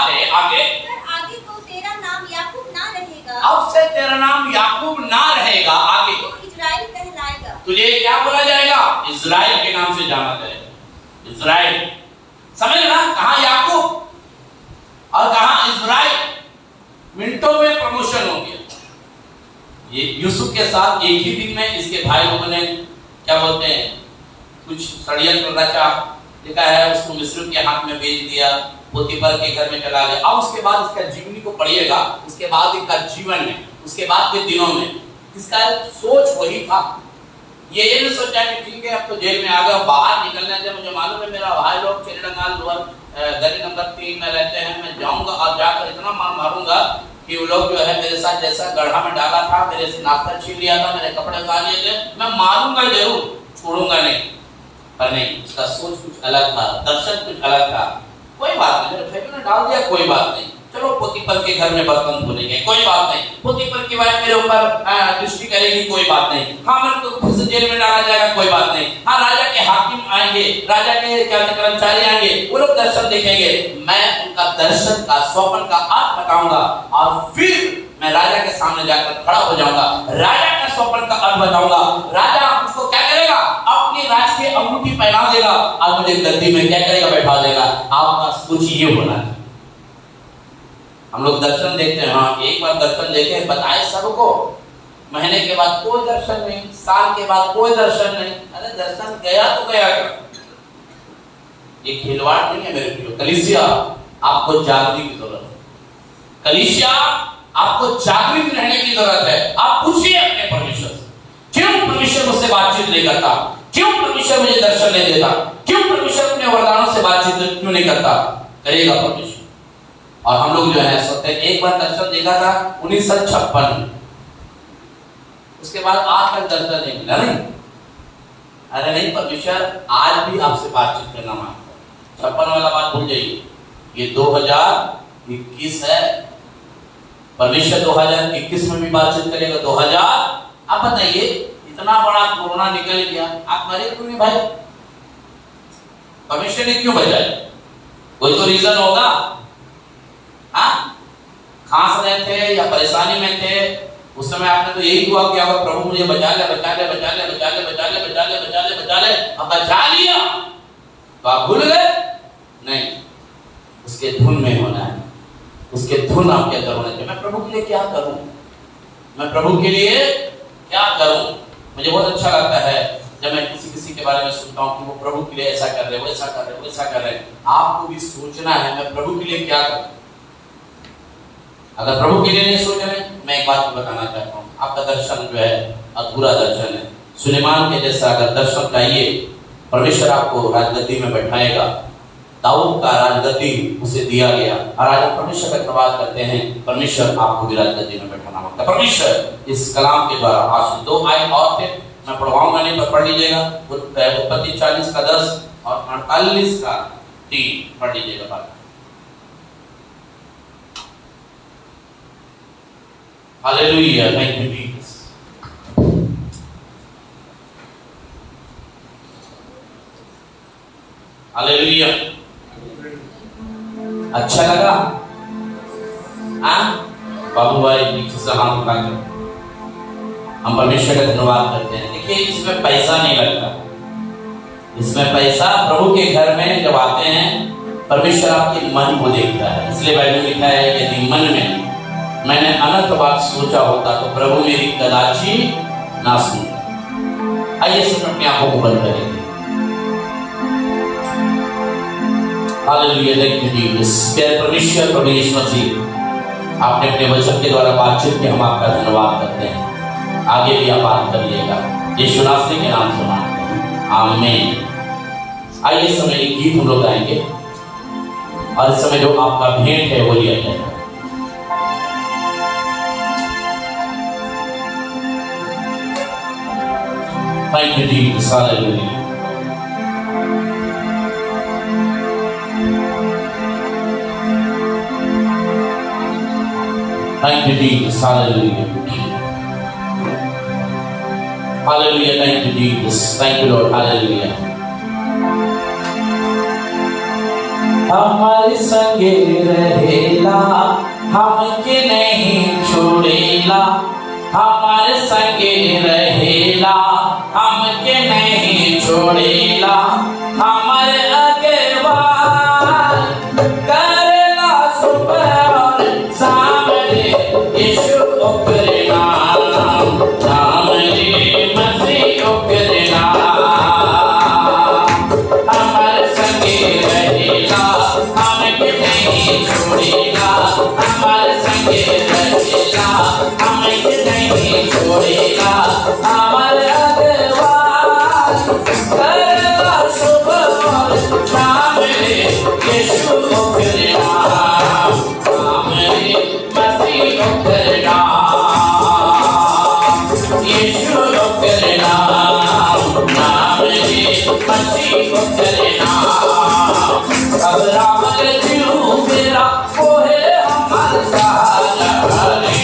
है, आगे पर आगे तो तेरा नाम याकूब ना रहेगा, अब से तेरा नाम याकूब ना रहेगा, आगे तो इजराइल कहलाएगा। तुझे क्या बोला जाएगा? इजराइल के नाम से जाना जाएगा। इजराइल, समझ ना, कहाँ याकूब और कहाँ इजराइल। मिनटों में प्रमोशन हो गया। ये यूसुफ के साथ एक ही दिन में इसके भाई लोगों ने क्या बोलते हैं कुछ षड्यंत्र रचा, लिखा है उसको मिस्र के हाथ में बेच दिया, पोतीफर के घर में चला गया। अब उसके बाद इसका जीवनी को पढ़िएगा, उसके बाद इसका जीवन में, उसके बाद के दिनों में इसका सोच वही था। ये नहीं सोचा कि ठीक है अब तो जेल में आ गया, बाहर निकलने से मुझे मालूम है मेरा भाई लोग चिरडंगाल गली नंबर 3 में रहते हैं, मैं जाऊंगा और जाकर इतना मार मारूंगा कि वो लोग जो है मेरे साथ जैसा गड्ढा में डाला था, मेरे से नाश्ता छीन लिया था, मेरे कपड़े उतार लिए थे, मैं मारूंगा जरूर, छोड़ूंगा नहीं। पर नहीं, उसका सोच कुछ अलग था, दर्शन कुछ अलग था। कोई बात नहीं, मेरे फेंकने ने डाल दिया, कोई बात नहीं, चलो पोतीफर के घर में बर्तन धोने गए, कोई बात नहीं, पोतीफर की वाइफ मेरे ऊपर दृष्टि करेगी, कोई बात नहीं, हाँ मेरे को फिर से जेल में डाला जाएगा, कोई बात नहीं, हाँ राजा के हाकिम आएंगे, राजा के क्या कर्मचारी आएंगे, वो लोग दर्शन देखेंगे, मैं उनका दर्शन का स्वप्न का अर्थ बताऊंगा और फिर मैं राजा के सामने जाकर खड़ा हो जाऊंगा, राजा का स्वप्न का अर्थ बताऊंगा। राजा उसको क्या करेगा? अपनी राज की अंगूठी पहना देगा और मुझे गद्दी में क्या करेगा? बैठा देगा। आपका सोच ये होना है। हम लोग दर्शन देखते हैं, हाँ एक बार दर्शन देखे, बताए सबको, महीने के बाद कोई दर्शन नहीं, साल के बाद कोई दर्शन नहीं। अरे दर्शन गया तो गया क्या? ये खिलवाड़ नहीं है मेरे प्रियो। कलीसिया आपको जागृति की जरूरत है। कलीसिया आपको जागृत रहने की जरूरत है। आप पूछिए अपने परमेश्वर से, क्यों परमेश्वर मुझसे बातचीत नहीं करता? क्यों परमेश्वर मुझे दर्शन नहीं देता? क्यों परमेश्वर अपने वरदानों से बातचीत क्यों नहीं करता? करेगा परमेश्वर। और हम लोग जो है सोचते हैं, एक बार दर्शन देखा था 1956 में, उसके बाद आज तक दर्शन नहीं मिला। नहीं, अरे नहीं, परमेश्वर आज भी आपसे बातचीत करना मांगता है। 56 वाला बात भूल जाइए, ये 2021 है। परमेश्वर 2021 में भी बातचीत करेगा। 2000 आप बताइए, इतना बड़ा कोरोना निकल गया, आप मरे क्यों नहीं भाई? परमेश्वर ने क्यों बचाया? कोई तो रीजन होगा। हाँ, खांस रहे थे या परेशानी में थे, उस समय आपने तो यही दुआ किया होगा, प्रभु मुझे बचा ले, बचा ले, बचा ले, बचा ले, बचा ले, बचा ले, बचा ले, बचा ले। अब बचा लिया तो आप भूल गए? नहीं, उसके धुन में होना है, उसके धुन आपके अंदर होना चाहिए। मैं प्रभु के लिए क्या करूं? मैं प्रभु के लिए क्या करूं? मुझे बहुत अच्छा लगता है जब मैं किसी के बारे में सुनता हूं कि वो प्रभु के लिए ऐसा कर रहे, वो ऐसा कर रहे, वो ऐसा कर रहे। आपको भी सोचना है, मैं प्रभु के लिए क्या करूं। अगर प्रभु के लिए नहीं सोच रहे, मैं एक बात बताना चाहता हूँ, आपका दर्शन जो है अधूरा दर्शन है। सुलेमान के जैसा अगर दर्शन चाहिए, परमेश्वर आपको राजगद्दी में बैठाएगा। दाऊद का राजगद्दी उसे दिया गया, और आज हम परमेश्वर का धन्यवाद करते हैं, परमेश्वर आपको भी राजगद्दी में बैठाना होगा। परमेश्वर इस कलाम के द्वारा आज 2 आयत और थे, मैं पढ़वाऊंगा नहीं, पर पढ़ लीजिएगा। उत्पत्ति 40 का 10 और 48 का 3 पढ़ लीजिएगा बात। Hallelujah, thank you Jesus. Hallelujah, अच्छा लगा? हाँ बाबू भाई पीछे से हाथ उठाकर हम परमेश्वर का धन्यवाद करते हैं। देखिए, इसमें पैसा नहीं लगता, इसमें पैसा प्रभु के घर में जब आते हैं, परमेश्वर आपके मन को देखता है। इसलिए बाइबल में लिखा है, यदि मन में मैंने अनंत बात सोचा होता तो प्रभु मेरी कदाची ना सुनता। आइए सब अपनी आंखों को बंद करेंगे। Hallelujah, thank you Jesus. प्यारे परमेश्वर, प्रभु यीशु मसीह, आपने अपने वचन के द्वारा बातचीत किया, हम आपका धन्यवाद करते हैं। आगे भी आप बात करिएगा, यीशु नासरी के नाम से मांगते हैं, आमीन। आइए इस समय एक गीत हम लोग गाएंगे, और इस समय जो आपका भेंट है वो लिया जाएगा। Thank you, Jesus. Hallelujah. Thank you, Jesus. Hallelujah. Hallelujah. Thank you, Jesus. Thank you, Lord. Hallelujah. हमारे संगे रहेला, हमके नहीं छोड़ेला। हमारे संगे रहेला, हमके नहीं छोड़ेला। हमारे अगेवार करेला सुबह और शाम रे, यीशु ओकरे नाम, नाम रे मसीह ओकरे नाम। हमारे संगे रहेला, हमके नहीं छोड़ेला। हमारे संगे रहेला, हमके नहीं छोड़ेला। हमारे अगवार करेला सुबह और शाम रे, यीशु ओकरे नाम, नाम रे मसीह ओकरे नाम। यीशु ओकरे नाम, नाम रे मसीह ओकरे नाम। घबरावल क्यों मेरा, वो है हमारा सहारा रे।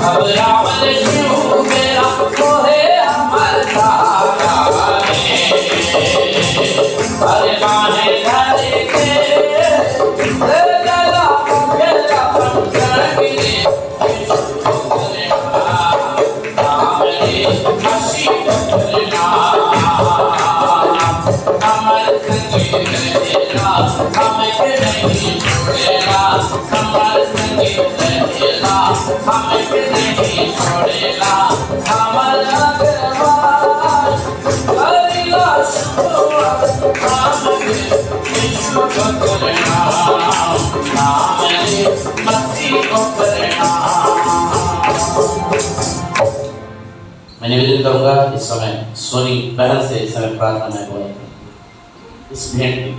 घबरावल क्यों मेरा, वो है हमारा सहारा रे। अरे माने घरे के गला मेरा पंचर गिरे, ओकरे नाम रे मसीह ओकरे नाम। हमारे संगे रहेला, हमके नहीं छोड़ेला। हमारे संगे रहेला, हमके नहीं छोड़ेला। हमारा अगवार करेला सुबह शाम रे, यीशु ओकरे नाम, नाम रे मसीह ओकरे नाम। मैं निवेदन करूंगा इस समय सोनी बहन से इस समय प्रार्थना में बोलेंगे इस भेंट की।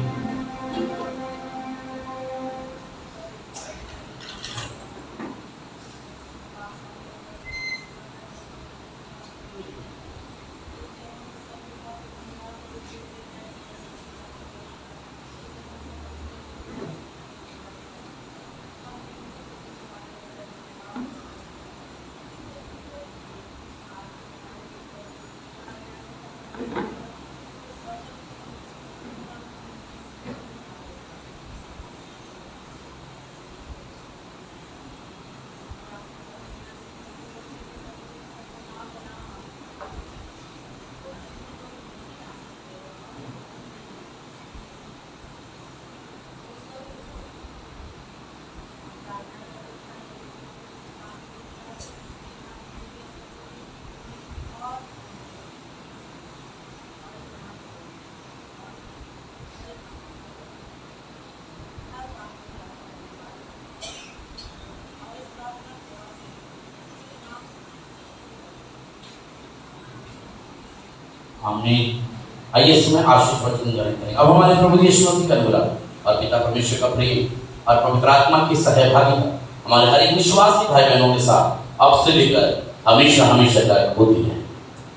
आमीन। आइए इसमें आशीष वचन ग्रहण करें। अब हमारे प्रभु यीशु मसीह का अनुग्रह और पिता परमेश्वर का प्रेम और पवित्र आत्मा की सहभागिता हमारे हर एक विश्वासी भाई बहनों के साथ अब से लेकर हमेशा हमेशा तक होती है।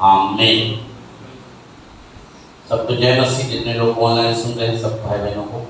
आमीन। सबको जय मसीह। जितने लोग ऑनलाइन सुन रहे हैं सब भाई बहनों को